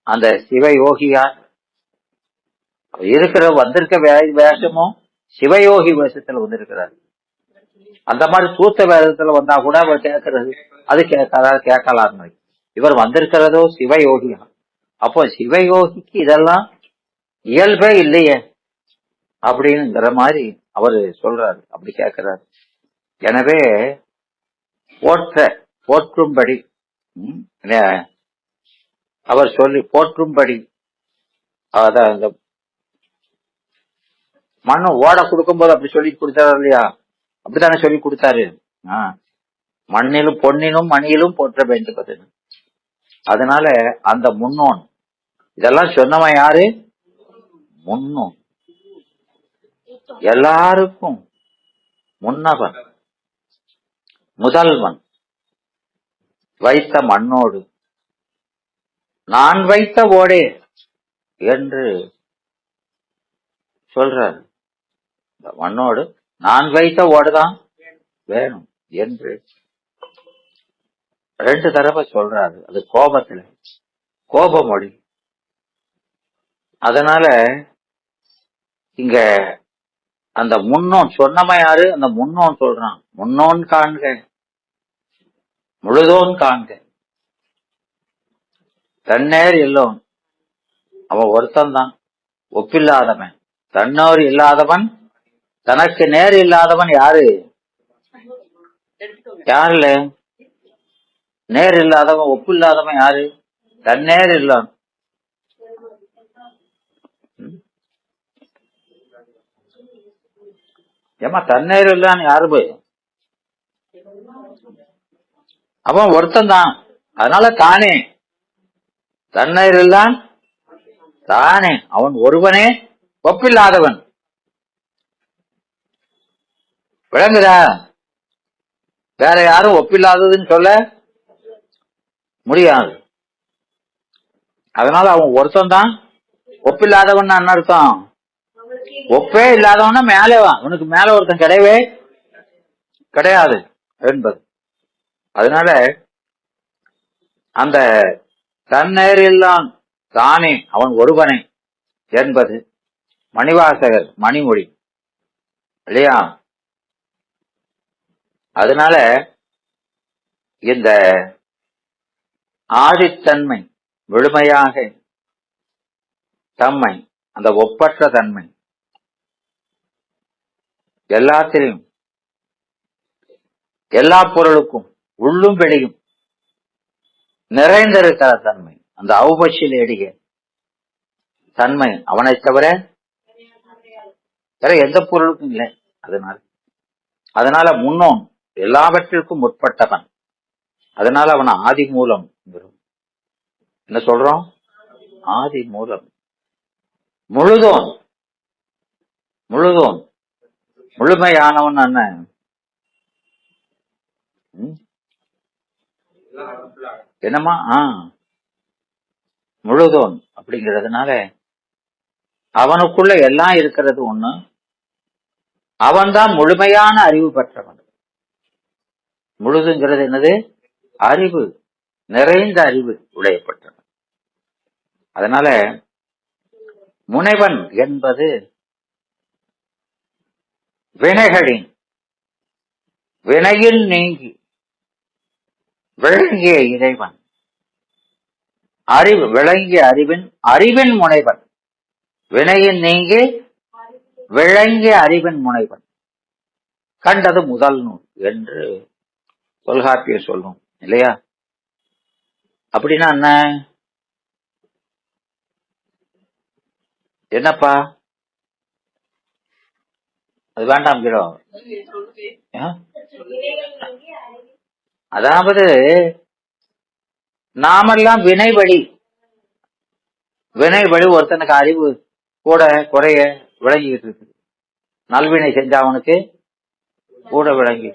அந்த சிவயோகியா இருக்கிற வந்திருக்க வேஷமும் சிவயோகி வேஷத்துல வந்திருக்கிறார். அந்த மாதிரி சூத்த வேஷத்துல வந்தா கூட அவர் கேட்கறது அது கேட்கலாம். இவர் வந்திருக்கிறதோ சிவயோகியா. அப்போ சிவயோகிக்கு இதெல்லாம் இயல்பே இல்லையே அப்படிங்கிற மாதிரி அவரு சொல்றாரு, அப்படி கேட்கிறாரு. எனவே போற்றும்படி அவர் சொல்லி போற்றும்படி அதான் இந்த மண்ணு ஓட கொடுக்கும் போது அப்படி சொல்லி கொடுத்தாரு இல்லையா? அப்படித்தானே சொல்லி கொடுத்தாரு. மண்ணிலும் பொன்னிலும் மணியிலும் போற்ற வேண்டுவது. அதனால அந்த முன்னோன் இதெல்லாம் சொன்னவன் யாரு? முன்னோன், எல்லாருக்கும் முன்னவன், முதல்வன். வைத்த மண்ணோடு நான் வைத்த ஓடே என்று சொல்றார். மண்ணோடு நான் வைத்த ஓடுதான் வேணும் என்று 2 தடவை சொல்றாரு. அது கோபத்துல, கோபமொழி. அதனால இங்க அந்த முன்னோன் சொன்னவன் யாரு? அந்த முன்னோன் சொல்றான். முன்னோன் காண்க முழுதோன் காண்க தன்னேர் எல்லோன். அவன் ஒருத்தன் தான், ஒப்பில்லாதவன். தன்னோர் இல்லாதவன் தனக்கு நேர் இல்லாதவன் யாரு? யாருல நேர் இல்லாதவன், ஒப்பு இல்லாதவன் யாரு? தன்னேர் இல்லாம. ஏமா தன்னேர் இல்லான்னு யாரு போய்? அவன் ஒருத்தன் தான். அதனால தானே தன்னேர் இல்லான் தானே, அவன் ஒருவனே ஒப்பில்லாதவன். விளங்குதா? வேற யாரும் ஒப்பில்லாததுன்னு சொல்ல முடியாது. அதனால அவன் ஒருத்தன் தான் ஒப்பில்லாதவன். என்ன அர்த்தம்? ஒப்பே இல்லாதவனா மேலேவா, உனக்கு மேல ஒருத்தன் கிடையவே கிடையாது என்பது. அதனால அந்த தன்னேரில்லான் தானே அவன் ஒருவனை என்பது மணிவாசகர் மணிமொழி இல்லையா? அதனால இந்த ஆதித்தன்மை முழுமையாக தம்மை, அந்த ஒப்பற்ற தன்மை, எல்லாத்திலும் எல்லா பொருளுக்கும் உள்ளும் வெளியும் நிறைந்திருக்கிற தன்மை, அந்த ஔபட்சிலேடிய தன்மை அவனை தவிர வேற எந்த பொருளுக்கும் இல்லை. அதனால முன்னோன் எல்லாவற்றிற்கும் முற்பட்டவன். அதனால அவன் ஆதி மூலம். என்ன சொல்றோம்? ஆதி மூலம். முழுதோன், முழுதோன், முழுமையானவன். என்ன என்னமா முழுதோன் அப்படிங்கிறதுனால அவனுக்குள்ள எல்லாம் இருக்கிறது ஒண்ணு. அவன்தான் முழுமையான அறிவு பெற்றவன். முழுதுங்கிறது என்னது? அறிவு, நிறைந்த அறிவு உடையப்பட்டவன். அதனால முனைவன் என்பது வினைகளின் வினையில் நீங்கி விளங்கிய இறைவன். அறிவு விளங்கிய அறிவின் முனைவன். வினையின் நீங்கி விளங்கிய அறிவின் முனைவன் கண்டது முதல் நூல் என்று தொல்காப்பியர் சொல்லும் இல்லையா? அப்படின்னா என்ன? என்னப்பா அது வேண்டாம் கிடோ. அதாவது நாமெல்லாம் வினை வழி ஒருத்தனுக்கு அறிவு கூட குறைய விளங்கிட்டு இருக்கு. நல்வினை செஞ்சவனுக்கு கூட விளங்கி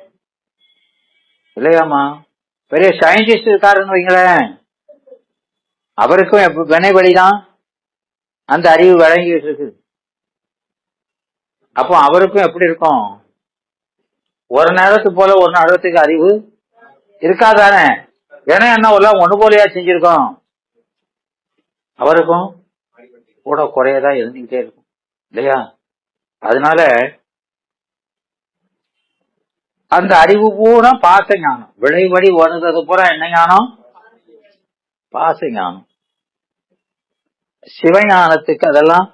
இல்லையாமா? பெரிய சயின்டிஸ்ட் இருக்காருன்னு வைங்களேன், அவருக்கும் வினை வழிதான் அந்த அறிவு விளங்கிட்டு இருக்கு. அப்போ அவருக்கும் எப்படி இருக்கும்? ஒரு நேரத்துக்கு போல ஒரு நேரத்துக்கு அறிவு இருக்காதானே? ஏன்னா என்ன ஒண்ணு போலையா செஞ்சிருக்கோம். அவருக்கும் கூட குறையதான் இருந்துகிட்டே இருக்கும் இல்லையா? அதனால அந்த அறிவு பூரா பாச ஞானம். விளைவடி வருகிறது பூரா என்ன ஞானம்? பாச ஞானம். சிவஞானத்துக்கு அதெல்லாம்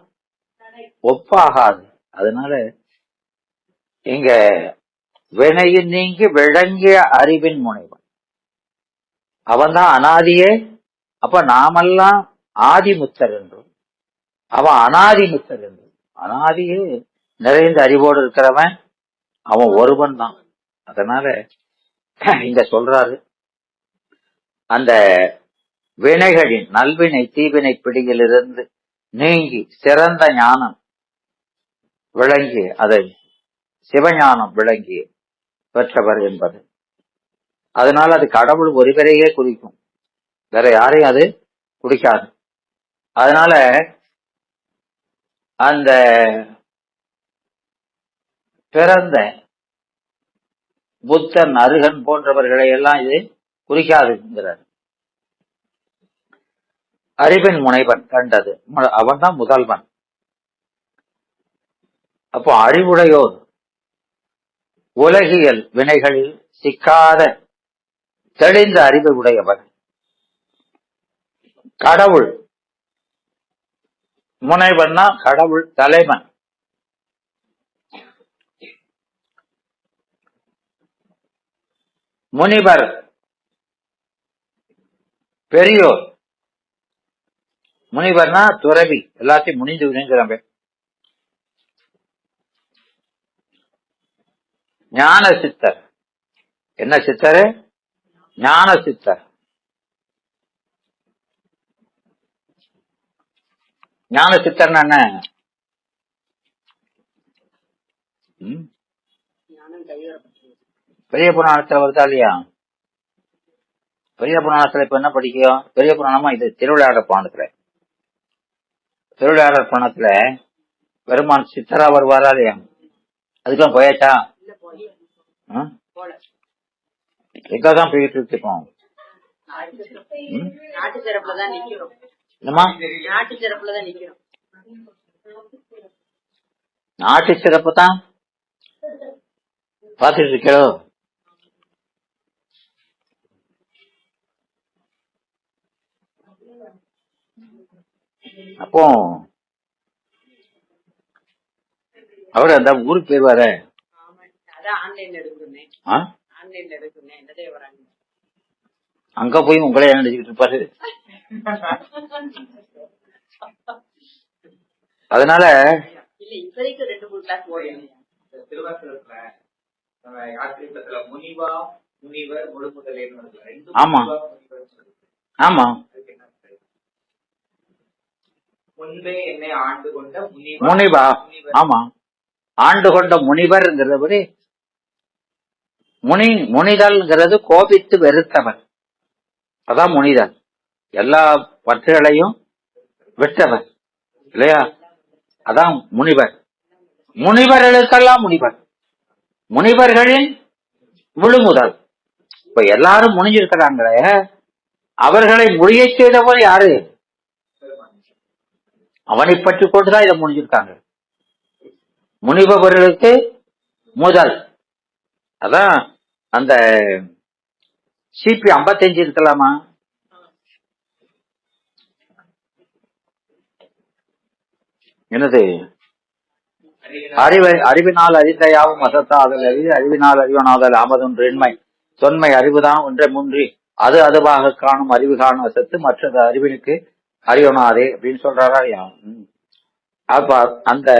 ஒப்பாகாது. அதனால இங்க வினையின் நீங்கி விளங்கிய அறிவின் முனைவன் அவன் தான் அனாதியே. அப்ப நாமெல்லாம் ஆதிமுத்தர் என்றும் அவன் அனாதிமுத்தர் என்றும். அனாதியே நிறைந்த அறிவோடு இருக்கிறவன் அவன் ஒருவன் தான். அதனால இங்க சொல்றாரு, அந்த வினைகளின் நல்வினை தீவினை பிடியிலிருந்து நீங்கி சிறந்த ஞானம் விளங்கி, அதை சிவஞானம் விளங்கி பெற்றவர் என்பது. அதனால அது கடவுள் ஒருவரையே குறிக்கும், வேற யாரையும் அது குறிக்காது. அதனால அந்த பிறந்த புத்தன், அருகன் போன்றவர்களை எல்லாம் இது குறிக்காதுங்கிறார். அறிவின் முனைவன் கண்டது அவன் தான் முதல்வன். அப்போ அறிவுடையோர் உலகியல் வினைகளில் சிக்காத தெளிந்த அறிவு உடையவன். கடவுள் முனைவன்னா கடவுள் தலைவன். முனிவர் பெரியோர். முனிவர்னா துறவி, எல்லாத்தையும் முனிந்து விடுங்கிறாங்க. ஞான சித்தர். என்ன சித்தர்? ஞான சித்தர். ஞான சித்தர்னா என்ன? பெரிய புராணத்துல வருதா இல்லையா? பெரிய புராணத்துல இப்ப என்ன படிக்கும்? பெரிய புராணமா இது திருவிளையாடற் புராணத்துல. திருவிளையாடற் புராணத்துல பெருமான் சித்தரா வருவாரா இல்லையா? அதுக்கெல்லாம் போயாச்சா? எங்கதான் போயிட்டு இருக்கோம். நாட்டு சிறப்பு தான் பாத்துட்டு இருக்கோ. அப்போ அவரு அந்த ஊருக்கு போயிருவாரு. அங்க போய் உங்களே நினைச்சுக்கிட்டு இருப்பாரு. அதனால ஆமா ஆமா முனிவா. ஆமா, ஆண்டு கொண்ட முனிவர்ங்கிறது முனிதல்ங்கிறது கோபித்து வெறுத்தவர். அதான் முனிதல். எல்லா பற்றுகளையும் விட்டவர் இல்லையா? அதான் முனிவர். முனிவர்களுக்கெல்லாம் முனிவர், முனிவர்களின் விழுமுதல். இப்ப எல்லாரும் முனிஞ்சிருக்கிறாங்களே, அவர்களை முடிய செய்தவர் யாரு? அவனை பற்றி கொண்டுதான் இதை முடிஞ்சிருக்காங்க. முனிபவர்களுக்கு முதல். அதான் அந்த சிபி 55 இருக்கலாமா? என்னது? அறிவினால் அறிந்த யாவும் அசத்தாதல் அறிவு, அறிவினால் அறிவனாதல் ஆமதொன்று எண்மை தொன்மை அறிவுதான் ஒன்றை முன்றி அது அதுவாக காணும் அறிவு காணும் அசத்து மற்றது அறிவினுக்கு அறிவனாதே அப்படின்னு சொல்றாரா? அப்ப அந்த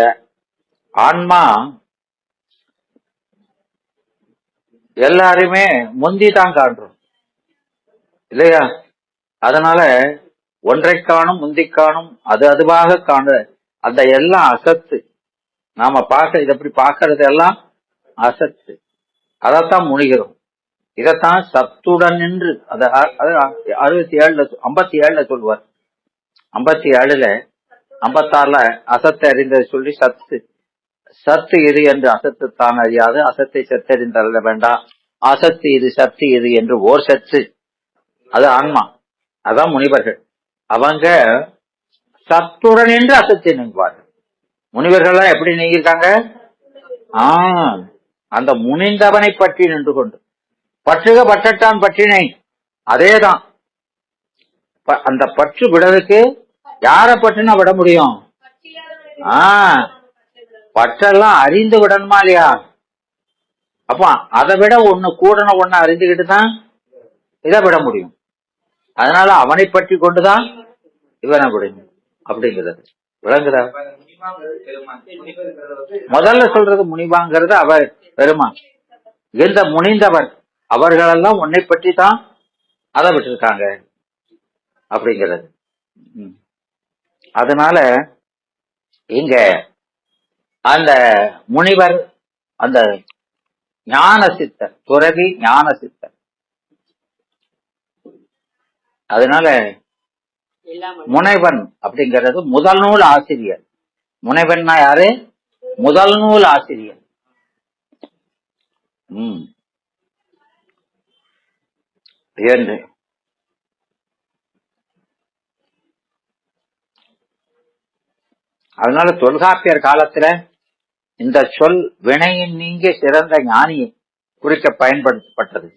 ஆன்மா எல்லாருமே முந்தி தான் காண்றோம் இல்லையா? அதனால ஒன்றை காணும் முந்தி காணும் அது அதுவாக காண அந்த எல்லாம் அசத்து. நாம பார்க்க இதை எப்படி பார்க்கறது எல்லாம் அசத்து. அதைத்தான் முனிகிறோம். இதைத்தான் சத்துடன் நின்று 57 சொல்லுவார். 57 56 அசத்தை அறிந்ததை சொல்லி சத்து இது என்று அசத்து தான் அறியாது அசத்தை சத்தறிந்தல்ல வேண்டாம் அசத்து இது சத்து இது என்று ஓர் சத்து. அது ஆன்மா. அதான் முனிவர்கள். அவங்க சத்துடன் என்று அசத்தை நீங்குவார்கள். முனிவர்கள்லாம் எப்படி நீங்கிருக்காங்க? அந்த முனிந்தவனை பற்றி நின்று கொண்டு பற்றுக பற்றட்டான் பற்றினை. அதேதான் அந்த பற்று விடறதுக்கு யார பற்றுனா விட முடியும்? பற்றெல்லாம் அறிந்து விடணுமா இல்லையா? அப்ப அதை விட ஒண்ணு கூடன ஒண்ணு அறிந்துகிட்டு தான் இதை விட முடியும். அதனால அவனை பற்றி கொண்டுதான் இவனை விடணும் அப்படிங்கிறது விளங்குதா? முதல்ல சொல்றது முனிவாங்கிறது அவர் பெருமான். இந்த முனிந்தவர் அவர்களெல்லாம் உன்னை பற்றி தான் அதை விட்டுருக்காங்க அப்படிங்கிறது. அதனால இங்க அந்த முனிவர் அந்த ஞான சித்தர், துறவி ஞான சித்தர். அதனால முனைவன் அப்படிங்கிறது முதல் நூல் ஆசிரியர். முனைவன்னா யாரு? முதல் நூல் ஆசிரியர். என்று அதனால தொல்காப்பியர் காலத்துல இந்த சொல் வினையின் நீங்க சிறந்த ஞானியை குறிக்க பயன்படுத்தப்பட்டது.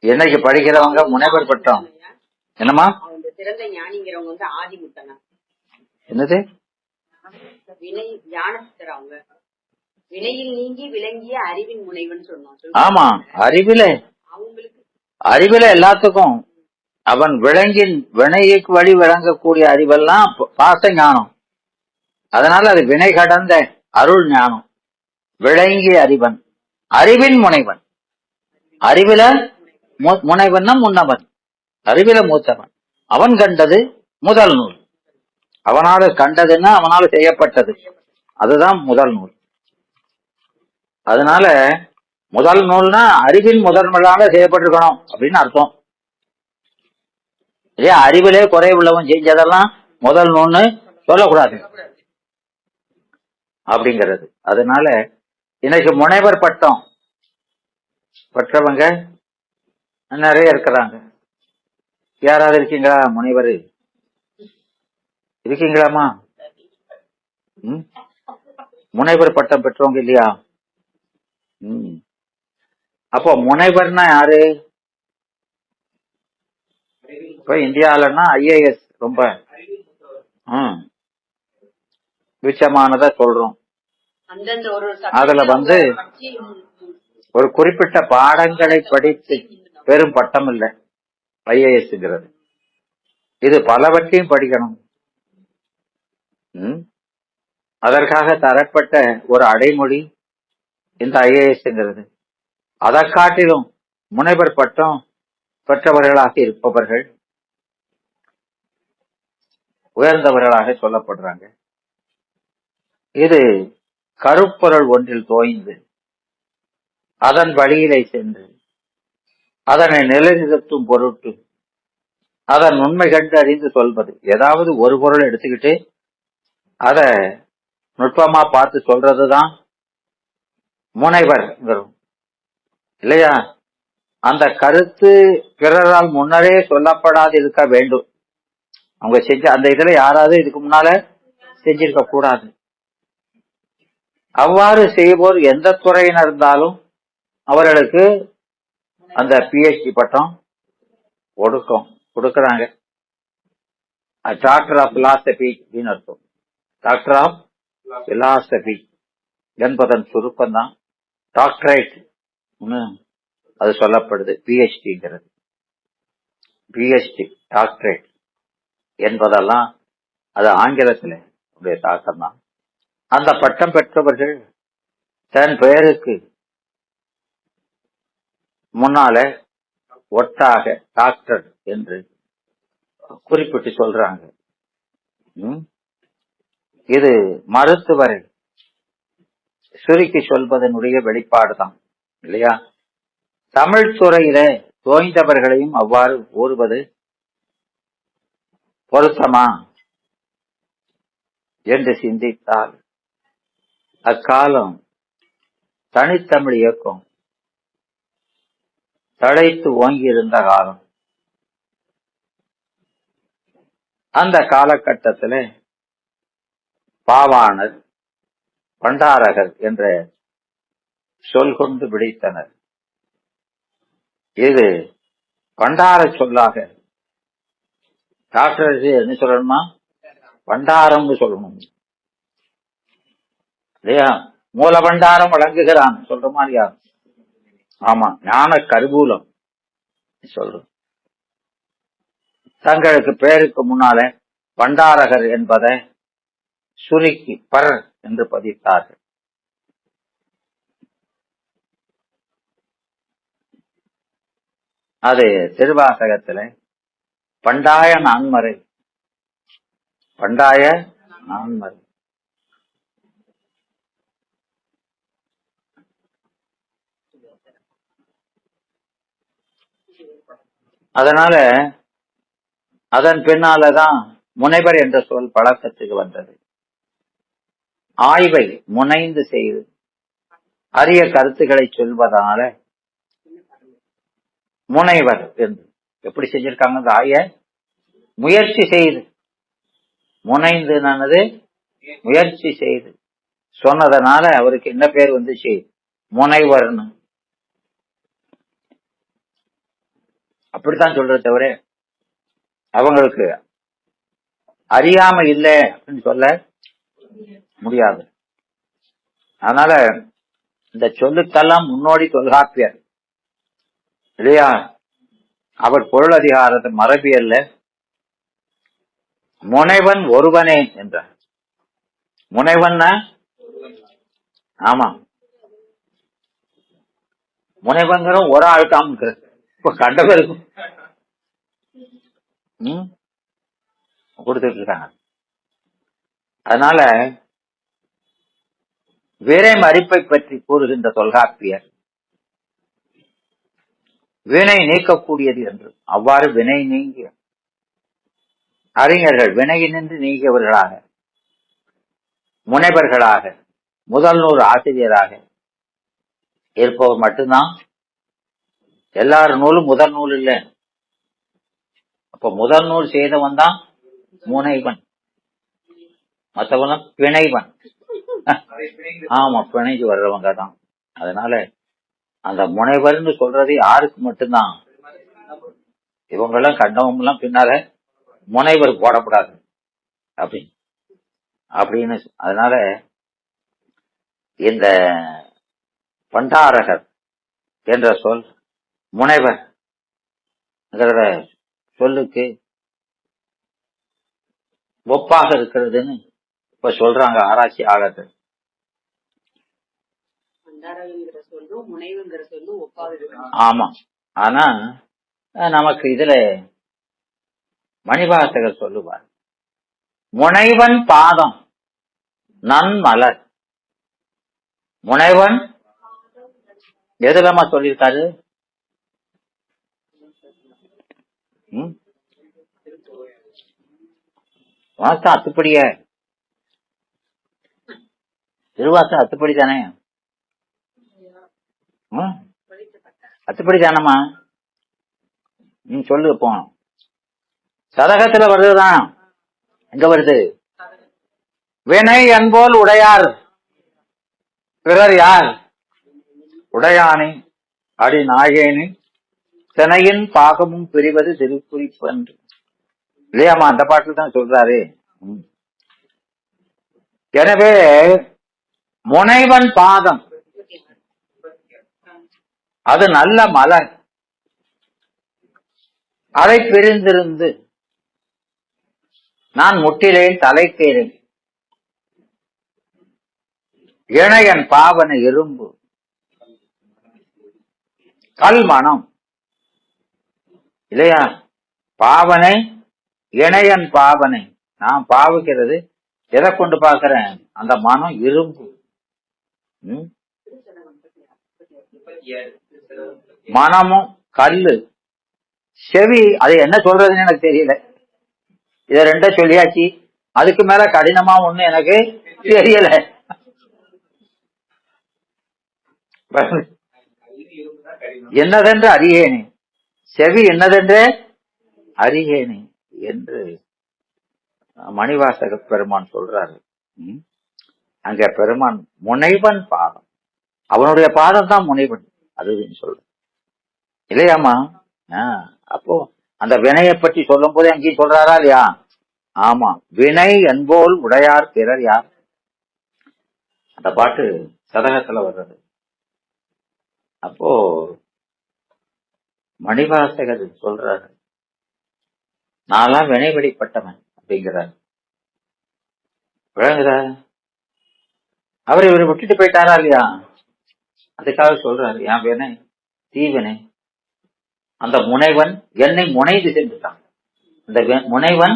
என்னைக்கு படிக்கிறவங்க முனைவர் பட்டம். என்னமா சிறந்த ஞானிங்கிறவங்க வந்து ஆதிமுத்தனா? என்னது? வினையில் நீங்கி விளங்கிய அறிவின் முனைவன் சொன்னோம். ஆமா, அறிவில எல்லாத்துக்கும் அவன் விளங்கின் வினைக்கு வழி விளங்கக்கூடிய அறிவெல்லாம் பாச ஞானம். அதனால அது வினை கடந்த அருள் ஞானம். விளங்கிய அறிவன், அறிவின் முனைவன். அறிவில முனைவன் முன்னவன், அறிவில மூத்தவன். அவன் கண்டது முதல் நூல். அவனால கண்டதுன்னா அவனால செய்யப்பட்டது, அதுதான் முதல் நூல். அதனால முதல் நூல்னா அறிவின் முதன்மையால செய்யப்பட்டிருக்கணும் அப்படின்னு அர்த்தம். ஏன் அறிவிலே குறை உள்ளவன் செஞ்சதெல்லாம் முதல் நூல்னு சொல்லக்கூடாது அப்படிங்கிறது. அதனால இன்னைக்கு முனைவர் பட்டம் பெற்றவங்க நிறைய இருக்கிறாங்க. யாராவது இருக்கீங்களா முனைவர்? இருக்கீங்களாமா? முனைவர் பட்டம் பெற்றவங்க இல்லையா? அப்போ முனைவர்னா யாரு? இப்ப இந்தியாலன்னா ஐஏஎஸ் ரொம்ப விச்சமானதா சொல்றோம். அதுல ஒரு குறிப்பிட்ட பாடங்களை படித்து பெரும் பட்டம் இல்ல ஐஏஎஸ்ங்கிறது. இது பலவற்றையும் படிக்கணும். அதற்காக தரப்பட்ட ஒரு அடைமொழி இந்த ஐஏஎஸ்ங்கிறது. அதை காட்டிலும் முனைவர் பட்டம் பெற்றவர்களாக இருப்பவர்கள் உயர்ந்தவர்களாக சொல்லப்படுறாங்க. இது கருப்பொருள் ஒன்றில் தோய்ந்து அதன் வழியிலே சென்று அதனை நிலைநிறுத்தும் பொருட்டு அதன் உண்மை கண்டு அறிந்து சொல்வது. ஏதாவது ஒரு பொருள் எடுத்துக்கிட்டு அத நுட்பமா பார்த்து சொல்றதுதான் முனைவர் இல்லையா? அந்த கருத்து பிறரால் முன்னரே சொல்லப்படாது இருக்க வேண்டும். அவங்க செஞ்ச அந்த இதுல யாராவது இதுக்கு முன்னால செஞ்சிருக்க கூடாது. அவ்வாறு செய்வோர் எந்த துறையினர் இருந்தாலும் அவர்களுக்கு அந்த பிஹெச்டி பட்டம் கொடுக்கறாங்க. டாக்டர் ஆஃப் பிலாசபி அப்படின்னு அர்த்தம். டாக்டர் ஆஃப் பிலாசபி என்பதன் சுருக்கம் தான் டாக்டரேட். அது சொல்லப்படுது பிஹெச்டிங்கிறது. பிஹெச்டி டாக்டரேட் என்பதெல்லாம் அது ஆங்கிலத்தில் உடைய தாக்கம் தான். அந்த பட்டம் பெற்றவர்கள் தன் பெயருக்கு முன்னால ஒட்டாக டாக்டர் என்று குறிப்பிட்டு சொல்றாங்க. இது மருத்துவரை சுருக்கி சொல்வதனுடைய வெளிப்பாடுதான் இல்லையா? தமிழ் துறையில தோய்ந்தவர்களையும் அவ்வாறு கூறுவது பொருத்தமா என்று சிந்தித்தால் அக்காலம் தனித்தமிழ் இயக்கம் தழைத்து ஓங்கியிருந்த காலம். அந்த காலகட்டத்தில் பாவாணர், பண்டாரகர் என்ற சொல் கொண்டு விடைத்தனர். இது பண்டார சொல்லாக. டாக்டர் என்ன சொல்லணுமா? பண்டாரம்னு சொல்லணும் இல்லையா? மூல பண்டாரம் வழங்குகிறான் சொல்றோமா இல்லையா? ஆமா, ஞான கருவூலம் சொல்றோம். தங்களுக்கு பேருக்கு முன்னால பண்டாரகர் என்பதை சுருக்கி பர் என்று பதித்தார்கள். அது திருவாசகத்துல பண்டாய நான்மறை, பண்டாய நான்மறை. அதனால அதன் பின்னாலதான் முனைவர் என்ற சொல் பழக்கத்துக்கு வந்தது. ஆய்வை முனைந்து செய்து அரிய கருத்துக்களை சொல்வதனால முனைவர் என்று எப்படி செஞ்சிருக்காங்க? அந்த ஆய முயற்சி செய்து, முனைந்து நானது முயற்சி செய்து சொன்னதனால அவருக்கு என்ன பேர் வந்துச்சு? முனைவர்னு. அப்படித்தான் சொல்ற தவிர அவங்களுக்கு அறியாம இல்லை அப்படின்னு சொல்ல முடியாது. அதனால இந்த சொல்லுக்கெல்லாம் முன்னோடி தொல்காப்பியர் இல்லையா? அவர் பொருள் அதிகாரத்தை மரபியல்ல முனைவன் ஒருவனே என்றார். முனைவன், ஆமா, முனைவங்கிற ஒரு ஆழ்த்தாம் இப்ப கண்டவருக்கும் கொடுத்துட்டு இருக்காங்க. அதனால வினை மறிப்பை பற்றி கூறுகின்ற தொல்காப்பியர் வினை நீக்கக்கூடியது என்று, அவ்வாறு வினை நீங்கிய அறிஞர்கள் வினையினின்று நீங்கியவர்களாக, முனைவர்களாக, முதல் நூல் ஆசிரியராக இருப்பவர் மட்டும்தான். எல்லார் நூலும் முதல் நூல் இல்லை. அப்ப முதல் நூல் செய்தவன் தான் முனைவன், மற்றவன் பிணைவன். ஆமா, பிணைஞ்சு வர்றவங்க தான். அதனால அந்த முனைவர்னு சொல்றது யாருக்கு மட்டும்தான். இவங்கெல்லாம் கண்டவங்க எல்லாம் பின்னால முனைவர் போடக்கூடாது அப்படின்னு. அதனால இந்த பண்டாரகர் என்ற சொல் முனைவர் சொல்லுக்கு ஒப்பாக இருக்கிறதுன்னு இப்ப சொல்றாங்க ஆராய்ச்சியாளர்கள். ஆமா, ஆனா நமக்கு இதுல மணிவாசகர் சொல்லுவார், முனைவன் பாதம் நன்மலர். முனைவன் எதுலமா சொல்லியிருக்காரு? வாசம் அத்துப்படிய, திருவாசம் அத்துப்படி தானே? அத்துப்படி தானம்மா? சொல்லு. போ சதகத்துல வருதுதான். எங்க வருது? வினை என்போல் உடையார் பிறர் யார்? உடையானை அடி நாயேனி தினையின் பாகமும் பிரிவது திருக்குறிப்பு என்று இல்லையாமா? அந்த பாட்டில் தான் சொல்றாரு. எனவே முனைவன் பாதம் அது நல்ல மலர், அதை பிரிந்திருந்து நான் முட்டிலேன் தலைத்தேறேன். இணையன் பாவனை எறும்பு கல் மனம் இல்லையா? பாவனை இணையன் பாவனை, நான் பாவிக்கிறது எதை கொண்டு பார்க்கிறேன்? அந்த மனம் இரும்பு. மனமும் கல்லு. செவி அது என்ன சொல்றதுன்னு எனக்கு தெரியல. இத ரெண்ட சொல்லியாச்சு, அதுக்கு மேல கடினமா ஒண்ணு எனக்கு தெரியல. என்னதென்று அறியேனே, செவி என்னதென்று அறியேனே என்று மணிவாசக பெருமான் சொல்றாரு. அங்க பெருமான் முனைவன் பாதம், அவனுடைய பாதம் தான் முனைவன், அதுன்னு சொல்ற இல்லையாமா? அப்போ அந்த வினையை பற்றி சொல்லும் போது அங்கேயும் சொல்றாரா இல்லையா? ஆமா, வினை என்போல் உடையார் பிறர் யார். அந்த பாட்டு சதகத்துல வர்றது. அப்போ மணிவாசகர் சொல்றாரு, நான்லாம் வினை வெளிப்பட்டவன் அப்படிங்கிறார். விளங்குதா? அவர் இவரை விட்டுட்டு போயிட்டாரா இல்லையா? அதுக்காக சொல்றாரு, என் வினை தீவினை. அந்த முனைவன் என்னை முனைந்து சென்றுட்டான். அந்த முனைவன்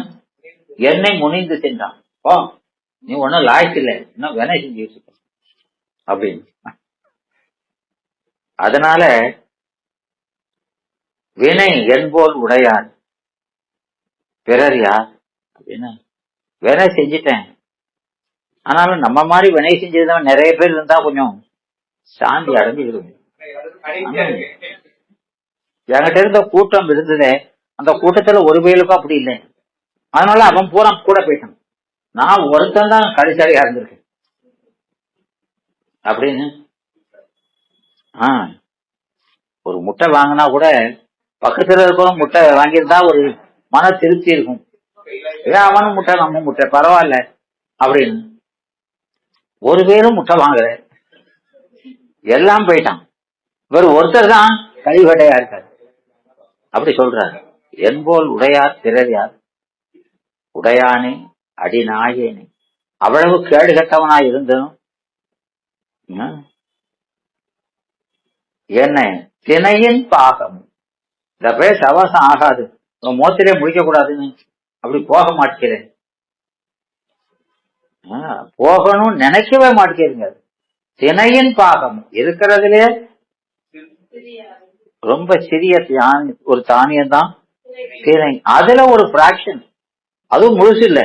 என்னை முனைந்து சென்றான். ஓ, நீ ஒன்னும் லாய்க்கு இல்லை, இன்னும் வினை செஞ்சுட்டு இருக்க அப்படின்னு. அதனால வினை என்போல் உடையார் பிறர் யார் அப்படின்னு வினை செஞ்சிட்டேன். ஆனாலும் நம்ம மாதிரி வினை செஞ்சதுதான் நிறைய பேர் இருந்தா கொஞ்சம் சாந்தி அடைஞ்சிருக்கும். என்கிட்ட இருந்த கூட்டம் இருந்ததே, அந்த கூட்டத்துல ஒரு பேருக்கும் அப்படி இல்லை. அதனால அவன் பூரா கூட போயிட்டான், நான் ஒருத்தன் தான் கடைசாரியா இருந்திருக்கேன் அப்படின்னு. ஒரு முட்டை வாங்கினா கூட பக்கத்துல இருக்கிறவங்க முட்டை வாங்கியிருந்தா ஒரு மன திருப்தி இருக்கும். ஏன் அவனும் முட்டை நம்ம முட்டை பரவாயில்ல அப்படின்னு. ஒரு பேரும் முட்டை வாங்குற எல்லாம் போயிட்டான். இவர் ஒருத்தர் தான் கழிவடையா இருக்காரு. அப்படி சொல்றாரு. என்போல் உடையார் பிறர் யார்? உடையானே அடிநாயேனே. அவ்வளவு கேடு கட்டவனாய் இருந்தும் என்ன திணையின் பாகம். இந்த பேர் சவாசம் ஆகாது, மோத்திலே முடிக்க கூடாதுன்னு அப்படி போக மாட்டேங்கிறேன். போகணும் நினைக்கவே மாட்டேங்கிறீங்க. திணையின் பாகம் இருக்கிறதுலே ரொம்ப சிறிய ஒரு தானியம் தான் திணை. அதுல ஒரு பிராக்ஷன், அதுவும் முழுசு இல்ல,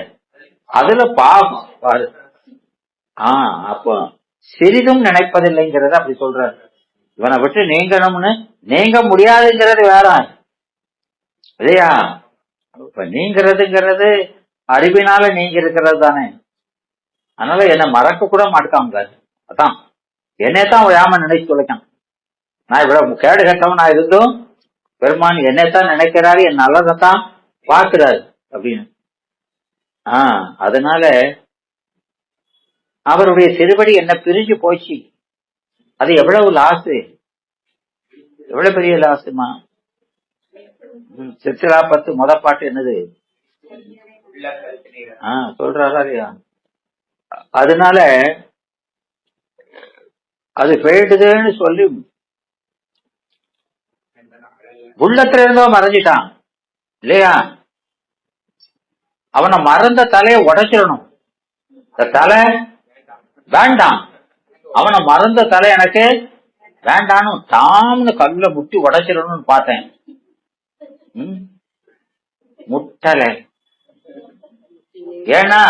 அதுல பாகம் பாரு. அப்போ சிறிதும் நினைப்பதில்லைங்கிறத அப்படி சொல்றாரு. இவனை விட்டு நீங்கணும்னு நீங்க முடியாதுங்கிறது வேற இல்லையா? இப்ப நீங்கிறதுங்கிறது அறிவினால நீங்க இருக்கிறது தானே. அதனால என்ன மறக்க கூட மாட்டாங்க. அதான் என்னைத்தான் விழாம நினைச்சு தொலைக்கான். நான் இவ்வளவு கேடு கட்டவன் நான் இருந்தும் பெருமான் என்னைத்தான் நினைக்கிறாரு, என் நல்லதான் பார்க்கிறாரு அப்படின்னு. அதனால அவருடைய திருவடி என்ன பிரிஞ்சு போச்சு. அது எவ்வளவு லாசு, எவ்வளவு பெரிய லாசுமா. சித்திரா 10 பாட்டு என்னது சொல்றாரா இல்லையா? அதனால அது போயிடுதுன்னு சொல்லி உள்ளத்துல இருந்தோ மறைஞ்சிட்டான் இல்லையா? அவனை மறந்த தலையை உடைச்சிடணும். இந்த தலை வேண்டாம், அவனை மறந்த தலை எனக்கு வேண்டான்னு தாம்னு கல்ல முட்டி உடைச்சிடணும்னு பார்த்தேன். முட்டலை. ஏன்னா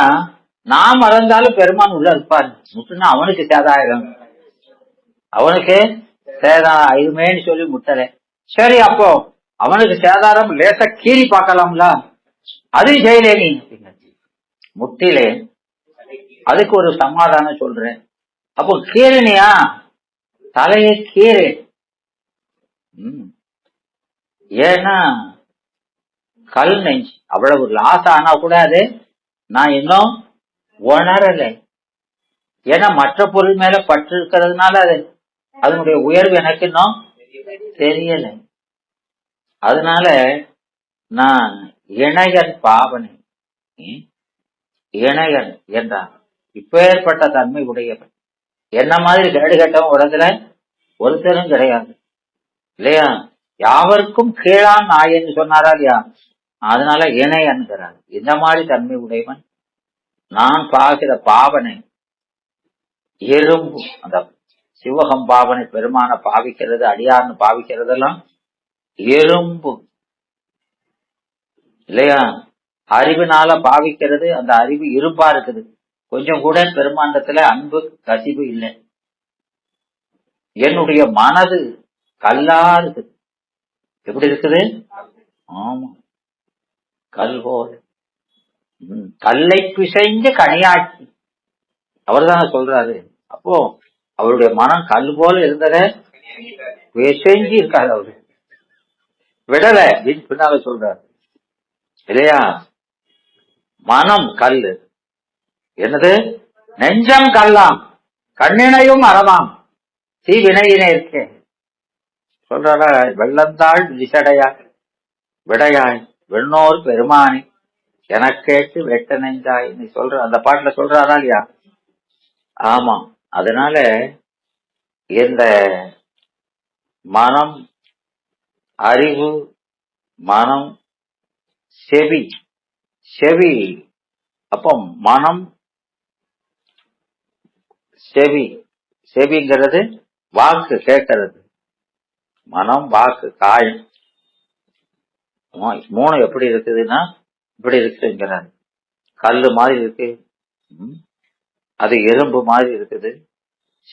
நான் மறந்தாலும் பெருமான் உள்ள இருப்பாரு. முட்டுனா அவனுக்கு சேதாயிரம், அவனுக்கு சேதாரம் ஆயுமேன்னு சொல்லி முட்டலை. சரி, அப்போ அவனுக்கு சேதாரம் லேசா கீறி பார்க்கலாம்ல, அதையும் செய்யலே நீ முட்டிலே. அதுக்கு ஒரு சமாதானம் சொல்றேன். அப்போ கீரணியா தலையை கீறு. ஏன்னா கல் நெஞ்சு அவ்வளவு லாஸ் ஆனா கூட அது நான் இன்னும் உணரல. ஏன்னா மற்ற பொருள் மேல பற்று இருக்கிறதுனால அது அதனுடைய உயர்வு எனக்கு இன்னும் தெரியல. அதனால நான் இணையன் பாவனை, இணையன் என்றான் இப்பேற்பட்ட தன்மை உடையவன். என்ன மாதிரி கேடு கட்டவன் உலகத்துல ஒருத்தரும் கிடையாது இல்லையா? யாவருக்கும் கீழான் நாயன்னு சொன்னாரா இல்லையா? அதனால இணையன்கிறார். இந்த மாதிரி தன்மை உடையவன். நான் பார்க்கிற பாவனை எறும்பு, அந்த சிவகம் பாவனை பெருமான பாவிக்கிறது, அடியார்னு பாவிக்கிறதெல்லாம் எறும்பு இல்லையா? அறிவினால பாவிக்கிறது, அந்த அறிவு இரும்பா இருக்குது. கொஞ்சம் கூட பெருமாண்டத்துல அன்பு கசிவு இல்லை. என்னுடைய மனது கல்லா இருக்குது. எப்படி இருக்குது? ஆமா, கல் போல. கல்லை பிசைஞ்ச கனியாட்சி அவர் தானே சொல்றாரு. அப்போ அவருடைய மனம் கல் போல இருந்தத பிசைஞ்சு இருக்காரு, அவரு விடல பின்னால சொல்றாரு இல்லையா? மனம் கல்லு, என்னது நெஞ்சம் கல்லாம், கண்ணினையும் அறமாம் தீ வினையினே இருக்கேன் சொல்றாரா? வெள்ளந்தாள் விசடையாய் விடையாய் வெண்ணோர் பெருமானி எனக்கேட்டு வெட்ட நெஞ்சாய் நீ சொல்ற அந்த பாட்டுல சொல்றாரா இல்லையா? ஆமா. அதனால இந்த மனம், அறிவு, மனம், செவி, செவி. அப்போ மனம், செவி, செவிங்கிறது வாக்கு கேட்கறது, மனம், வாக்கு, காயம். மூணு எப்படி இருக்குதுன்னா இப்படி இருக்குங்கிறாரு. கல்லு மாதிரி இருக்கு, அது எறும்பு மாதிரி இருக்குது.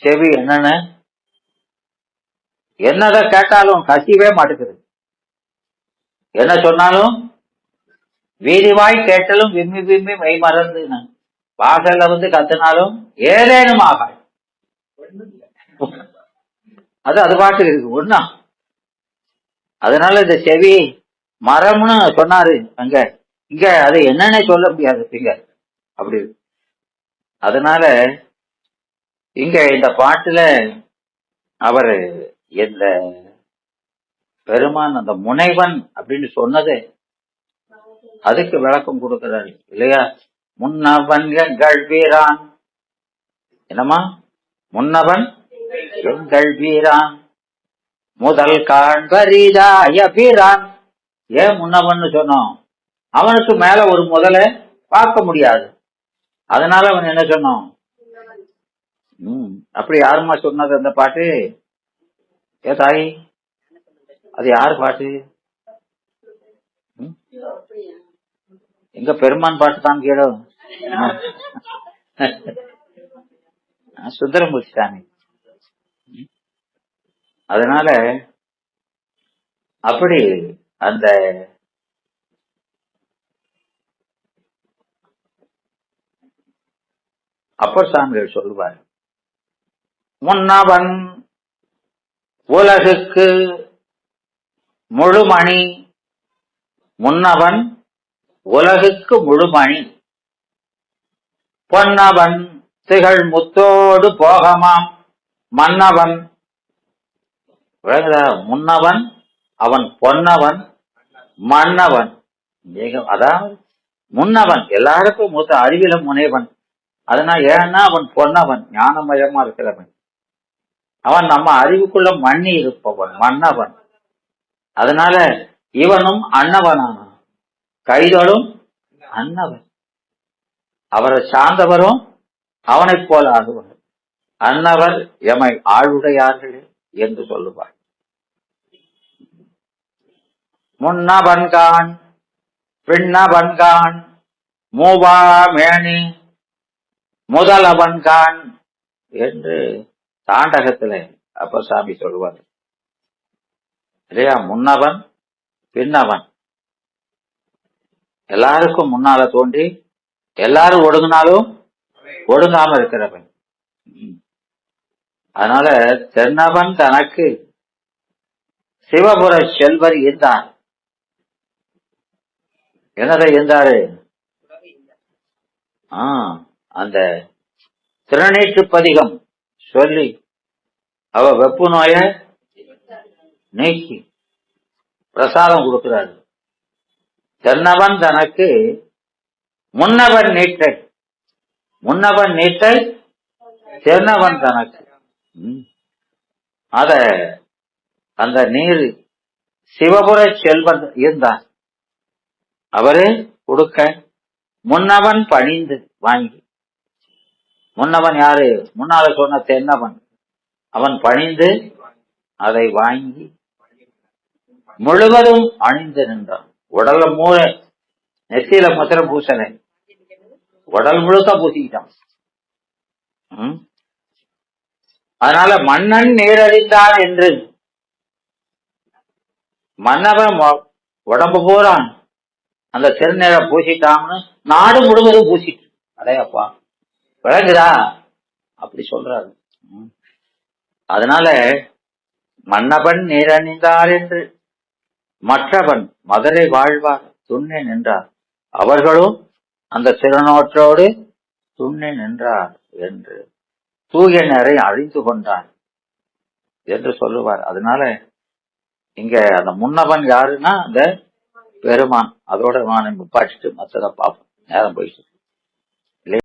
செவி என்னன்னு என்னத கேட்டாலும் கசிவே மாட்டுக்குது. என்ன சொன்னாலும் வீதிவாய் கேட்டாலும் விம்மி விம்மி மெய் மறந்து வாசல்ல வந்து கத்துனாலும் ஏதேனும் ஆகாது. அது பாட்டுக்கு இருக்கு ஒண்ணா. அதனால இந்த செவி மரம்னு சொன்னாரு அங்க, இங்க அது என்னன்னே சொல்ல முடியாது இங்க அப்படி இருக்கு. அதனால இங்க இந்த பாட்டுல அவரு இந்த பெருமான் அந்த முனைவன் அப்படின்னு சொன்னது அதுக்கு விளக்கம் கொடுக்கிறாரு இல்லையா? முன்னவன் எங்கள் வீரான், என்னமா முன்னவன் எங்கள் வீரான், முதல் காண்பரிதாய வீரான். ஏன் முன்னவன் சொன்னோம்? அவனுக்கு மேல ஒரு முதலை பார்க்க முடியாது, அதனால அவன் என்ன சொன்னோம்? அப்படி யாருமா சொன்னது அந்த பாட்டு? ஏ தாய், அது யாரு பாட்டு? எங்க பெருமான் பாட்டு தான் கேடும். சுந்தரமூர்த்தி சாமி. அதனால அப்படி அந்த அப்பர் சாமிகள் சொல்லுவார், முன்னவன் உலகுக்கு முழுமணி, முன்னவன் உலகுக்கு முழுமணி, பொன்னவன் திகழ் முத்தோடு போகமாம் மன்னவன். முன்னவன் அவன் பொன்னவன் மன்னவன். அதாவது முன்னவன் எல்லாருக்கும் மூத்த அறிவில முனைவன். அதனால ஏன்னா அவன் பொன்னவன், ஞானமயமா இருக்கிறவன். அவன் நம்ம அறிவுக்குள்ள மண்ணி இருப்பவன் மன்னவன். அதனால இவனும் அன்னவனான, கைதொழும் அன்னவன். அவரை சார்ந்தவரும் அவனைப் போல ஆகுவர். அன்னவர் எமை ஆளுடையார்கள் என்று சொல்லுவார். முன்னவன்கான் பின்னவன்கான் மூவா மேனி முதலவன்கான் என்று தாண்டகத்துல அப்பர் சாமி சொல்லுவார் இல்லையா? முன்னவன் பின்னவன், எல்லாருக்கும் முன்னால தோன்றி எல்லாரும் ஒடுங்கினாலும் ஒடுங்காம இருக்கிறவன். அதனால தென்னவன் தனக்கு சிவபுர செல்வர் இருந்தார். என்னதை இருந்தாரு? அந்த திருநீற்று பதிகம் சொல்லி அவ வெப்பு நோய நீக்கி பிரசாதம் கொடுக்கிறாரு. தென்னவன் தனக்கு முன்னவன் நீட்டை, முன்னவன் நீட்டை தென்னவன் தனக்கு. அத அந்த நீர் சிவபுர செல்வன் இருந்தார், அவரு கொடுக்க முன்னவன் பணிந்து வாங்கி. முன்னவன் யாரு? முன்னால சொன்ன தென்னவன். அவன் பணிந்து அதை வாங்கி முழுவதும் அணிந்து நின்றான். உடல்ல மூளை நெத்தியில மாத்திரம் பூசல, உடல் முழுக்க பூசிக்கிட்டான். அதனால மன்னன் நேரறிந்தான் என்று மன்னவன் உடம்பு போறான் அந்த திருநீரை பூசிட்டான்னு நாடு முழுவதும் பூசிட்டு. அடையப்பா விளங்குதா? அப்படி சொல்றாரு. அதனால மன்னவன் நேரணிந்தார் என்று மற்றவன் மதுரை வாழ்வார் துண்ணே நின்றார், அவர்களும் அந்த திருநோற்றோடு துண்ணே நின்றார் என்று தூய நேரை அழிந்து கொண்டார் என்று சொல்லுவார். அதனால இங்க அந்த முன்னவன் யாருன்னா அந்த பெருமான். அதோட நான் பாடிட்டு மற்றதை பார்ப்போம், நேரம் போயிட்டு.